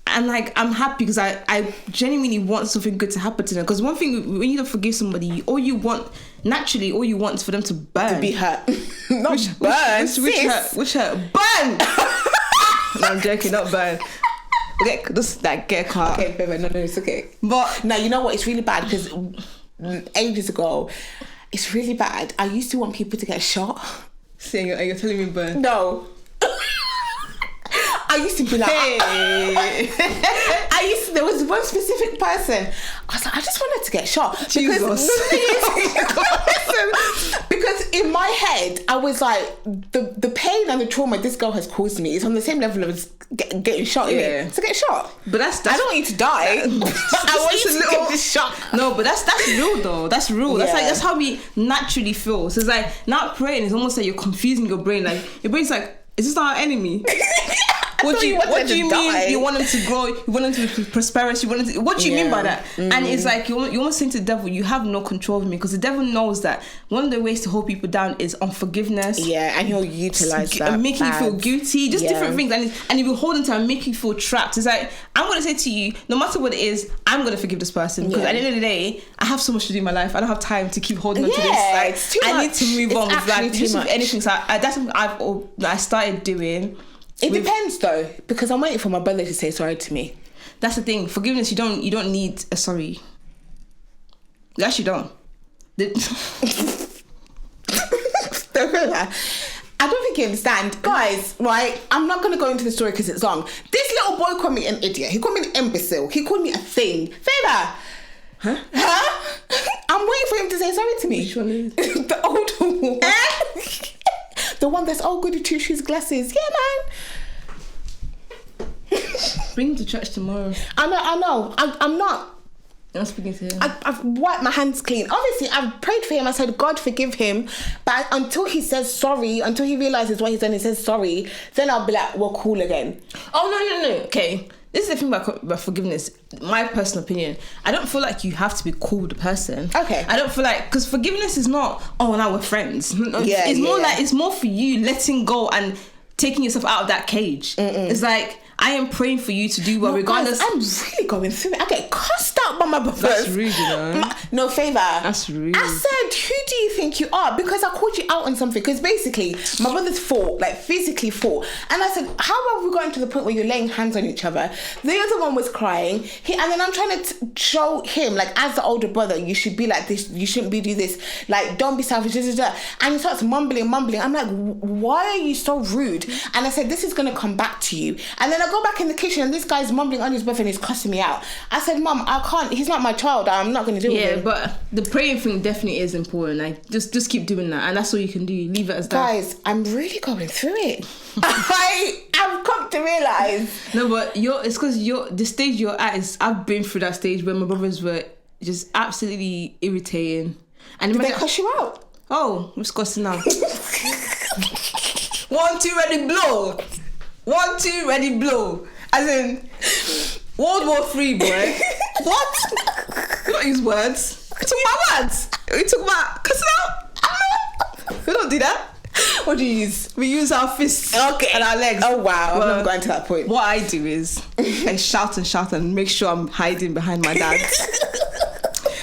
and like I'm happy because I genuinely want something good to happen to them. Because one thing, when you don't forgive somebody, all you want is for them to burn, to be hurt. Not burn. Which hurt? Burn. No, I'm joking. Not burn. Get a car. Okay, baby, no, it's okay. But now you know what? It's really bad because ages ago, it's really bad. I used to want people to get shot. Saying you're telling me burn? No. I used to be like, there was one specific person. I was like, I just wanted to get shot. Jesus. Because in my head, I was like, the pain and the trauma this girl has caused me is on the same level as getting shot. Yeah. To get shot. But that's I don't want you to die. I want you to get this shot. No, but that's real though. That's real. Yeah. That's how we naturally feel. So it's like, not praying is almost like you're confusing your brain. Like your brain's like, is this our enemy? What do you mean? You want them to grow? You want them to be prosperous? What do you mean by that? Mm-hmm. And it's like you almost saying to the devil, you have no control over me, because the devil knows that one of the ways to hold people down is unforgiveness. Yeah, and he'll utilize that, making you feel guilty, just different things, and he will hold into and make you feel trapped. It's like, I'm going to say to you, no matter what it is, I'm going to forgive this person, because at the end of the day, I have so much to do in my life. I don't have time to keep holding on to this. Like, it's too much. I need to move on with life. Just with anything. So that's something I started doing. It depends though, because I'm waiting for my brother to say sorry to me. That's the thing. Forgiveness, you don't need a sorry. You actually don't. I don't think you understand. Guys, right, I'm not going to go into the story because it's long. This little boy called me an idiot. He called me an imbecile. He called me a thing. Fela. Huh? I'm waiting for him to say sorry to me. Which one is? The older one. The one that's all goody two shoes glasses. Yeah, man. Bring him to church tomorrow. I know. I'm not. I'm speaking to him. I've wiped my hands clean. Obviously, I've prayed for him. I said, God, forgive him. But until he says sorry, until he realizes what he's done, he says sorry, then I'll be like, we're cool again. Oh, no. Okay. This is the thing about forgiveness. My personal opinion. I don't feel like you have to be cool with the person. Okay. I don't feel like, because forgiveness is not, oh, now we're friends. It's more like, it's more for you letting go and taking yourself out of that cage. Mm-mm. It's like, I am praying for you to do well, regardless. Guys, I'm really going through it. I get cussed out by my brothers. That's rude, you know. No, Favour. That's rude. I said, who do you think you are? Because I called you out on something. Because basically, my brothers fought, like physically fought. And I said, how have we gotten to the point where you're laying hands on each other? The other one was crying. And then I'm trying to show him, like, as the older brother, you should be like this. You shouldn't be do this. Like, don't be selfish. And he starts mumbling. I'm like, why are you so rude? And I said, this is going to come back to you. And then I go back in the kitchen and this guy's mumbling on his breath and he's cussing me out. I said, Mum, I can't. He's not my child. I'm not going to deal with him. Yeah, but the praying thing definitely is important. Like, just keep doing that. And that's all you can do. Leave it as that. Guys, I'm really going through it. I've come to realise. No, but it's because the stage you're at is, I've been through that stage where my brothers were just absolutely irritating. And did they cuss you out? Oh, we're discussing now. 1, 2, ready, blow. 1, 2, ready, blow. As in, World War 3, boy. What? We don't use words. We talk about words. We talk about cussing out. We don't do that. What do you use? We use our fists and our legs. Oh, wow. I've never gotten to that point. What I do is I shout and make sure I'm hiding behind my dad.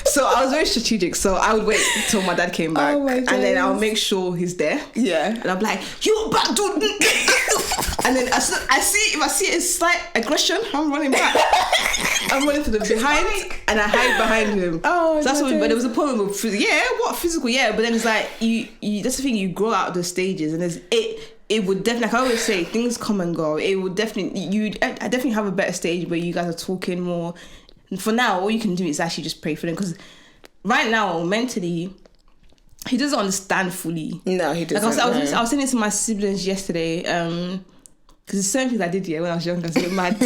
So I was very strategic. So I would wait till my dad came back. And then I'll make sure he's there. Yeah. And I'm like, you bad dude. And then if I see a slight aggression, I'm running back. I'm running to the behind and I hide behind him. Oh, so that's what. But there was a problem with physical. Yeah, but then it's like you. That's the thing. You grow out of the stages, and it would definitely. Like I always say, things come and go. It would definitely. I definitely have a better stage where you guys are talking more. And for now, all you can do is actually just pray for them, because right now, mentally, he doesn't understand fully. No, he doesn't. Like I was saying this to my siblings yesterday, because there's certain things I did when I was younger, so mad.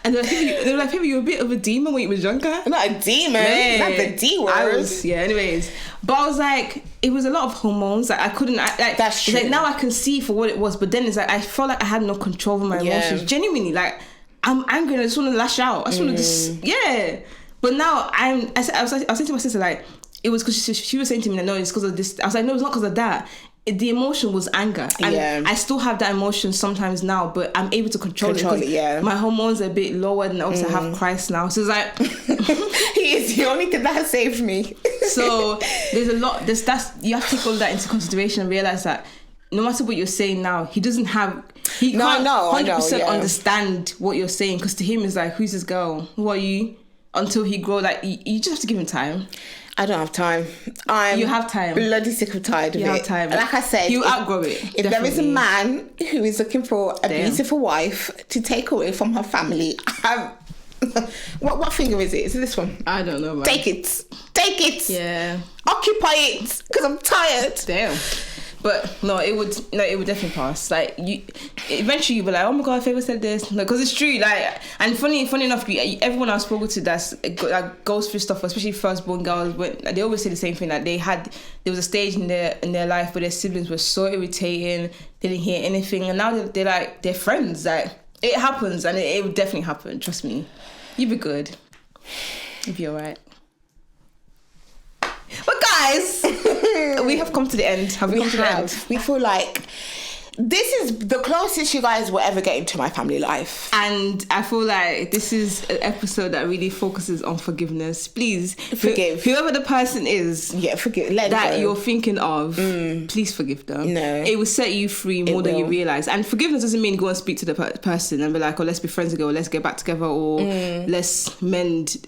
And they were like, "Baby, you're a bit of a demon when you was younger." Not a demon, not the D word. Anyways. But I was like, it was a lot of hormones. Like I couldn't. That's true. Like now I can see for what it was, but then it's like I felt like I had no control over my emotions. Genuinely, like I'm angry and I just want to lash out. I just want to But now I was saying to my sister, like, it was because she was saying to me, no, it's because of this. I was like, no, it's not because of that. The emotion was anger. And I still have that emotion sometimes now, but I'm able to control it. My hormones are a bit lower, and obviously I have Christ now. So it's like he is the only thing that has saved me. So there's a lot. You have to take all of that into consideration and realize that no matter what you're saying now, he can't 100% understand what you're saying, because to him it's like, who's this girl? Who are you? Until he grow, like you just have to give him time. I don't have time. You have time. Bloody sick and tired of it. You have time. Like I said, you outgrow it. If there is a man who is looking for a beautiful wife to take away from her family, what finger is it? Is it this one? I don't know, man. Take it. Yeah. Occupy it, because I'm tired. Damn. But no, it would definitely pass. Like eventually you'll be like, oh my god, Favour said this, because it's true. Like, and funny enough, everyone I've spoken to that goes through stuff, especially firstborn girls, they always say the same thing. Like there was a stage in their life where their siblings were so irritating, they didn't hear anything, and now they're friends. Like it happens, and it will definitely happen. Trust me, you'll be good. You'll be alright. But guys, we have come to the end. We feel like this is the closest you guys will ever get into my family life. And I feel like this is an episode that really focuses on forgiveness. Please forgive whoever the person is. Yeah, forgive. You're thinking of. Please forgive them. No, it will set you free more than you realize. And forgiveness doesn't mean go and speak to the person and be like, oh, let's be friends again, or let's get back together, or let's mend.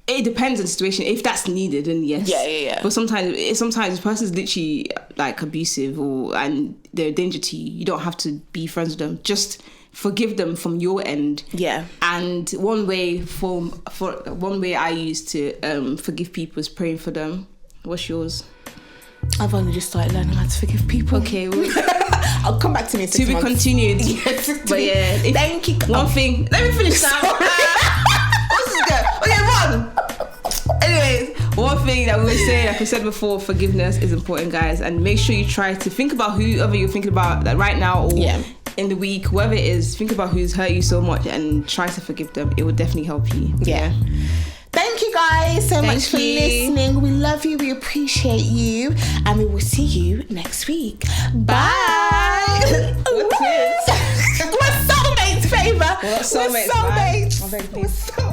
It depends on the situation. If that's needed, then yes. Yeah. But sometimes this person's literally like abusive and they're a danger to you. You don't have to be friends with them. Just forgive them from your end. Yeah. And one way I use to forgive people is praying for them. What's yours? I've only just started learning how to forgive people. Okay. I'll come back to me in 6 months. To be continued. Yes. But yeah. Thank you. One thing. Let me finish now. Okay, one. Anyways, one thing that we would say, like I said before, forgiveness is important, guys, and make sure you try to think about whoever you're thinking about, like right now or in the week, whoever it is, think about who's hurt you so much and try to forgive them. It will definitely help you. Yeah. Thank you guys so much for listening. We love you, we appreciate you, and we will see you next week. Bye. What's this? We're soulmates, Favour. We're soulmates. We're soulmates.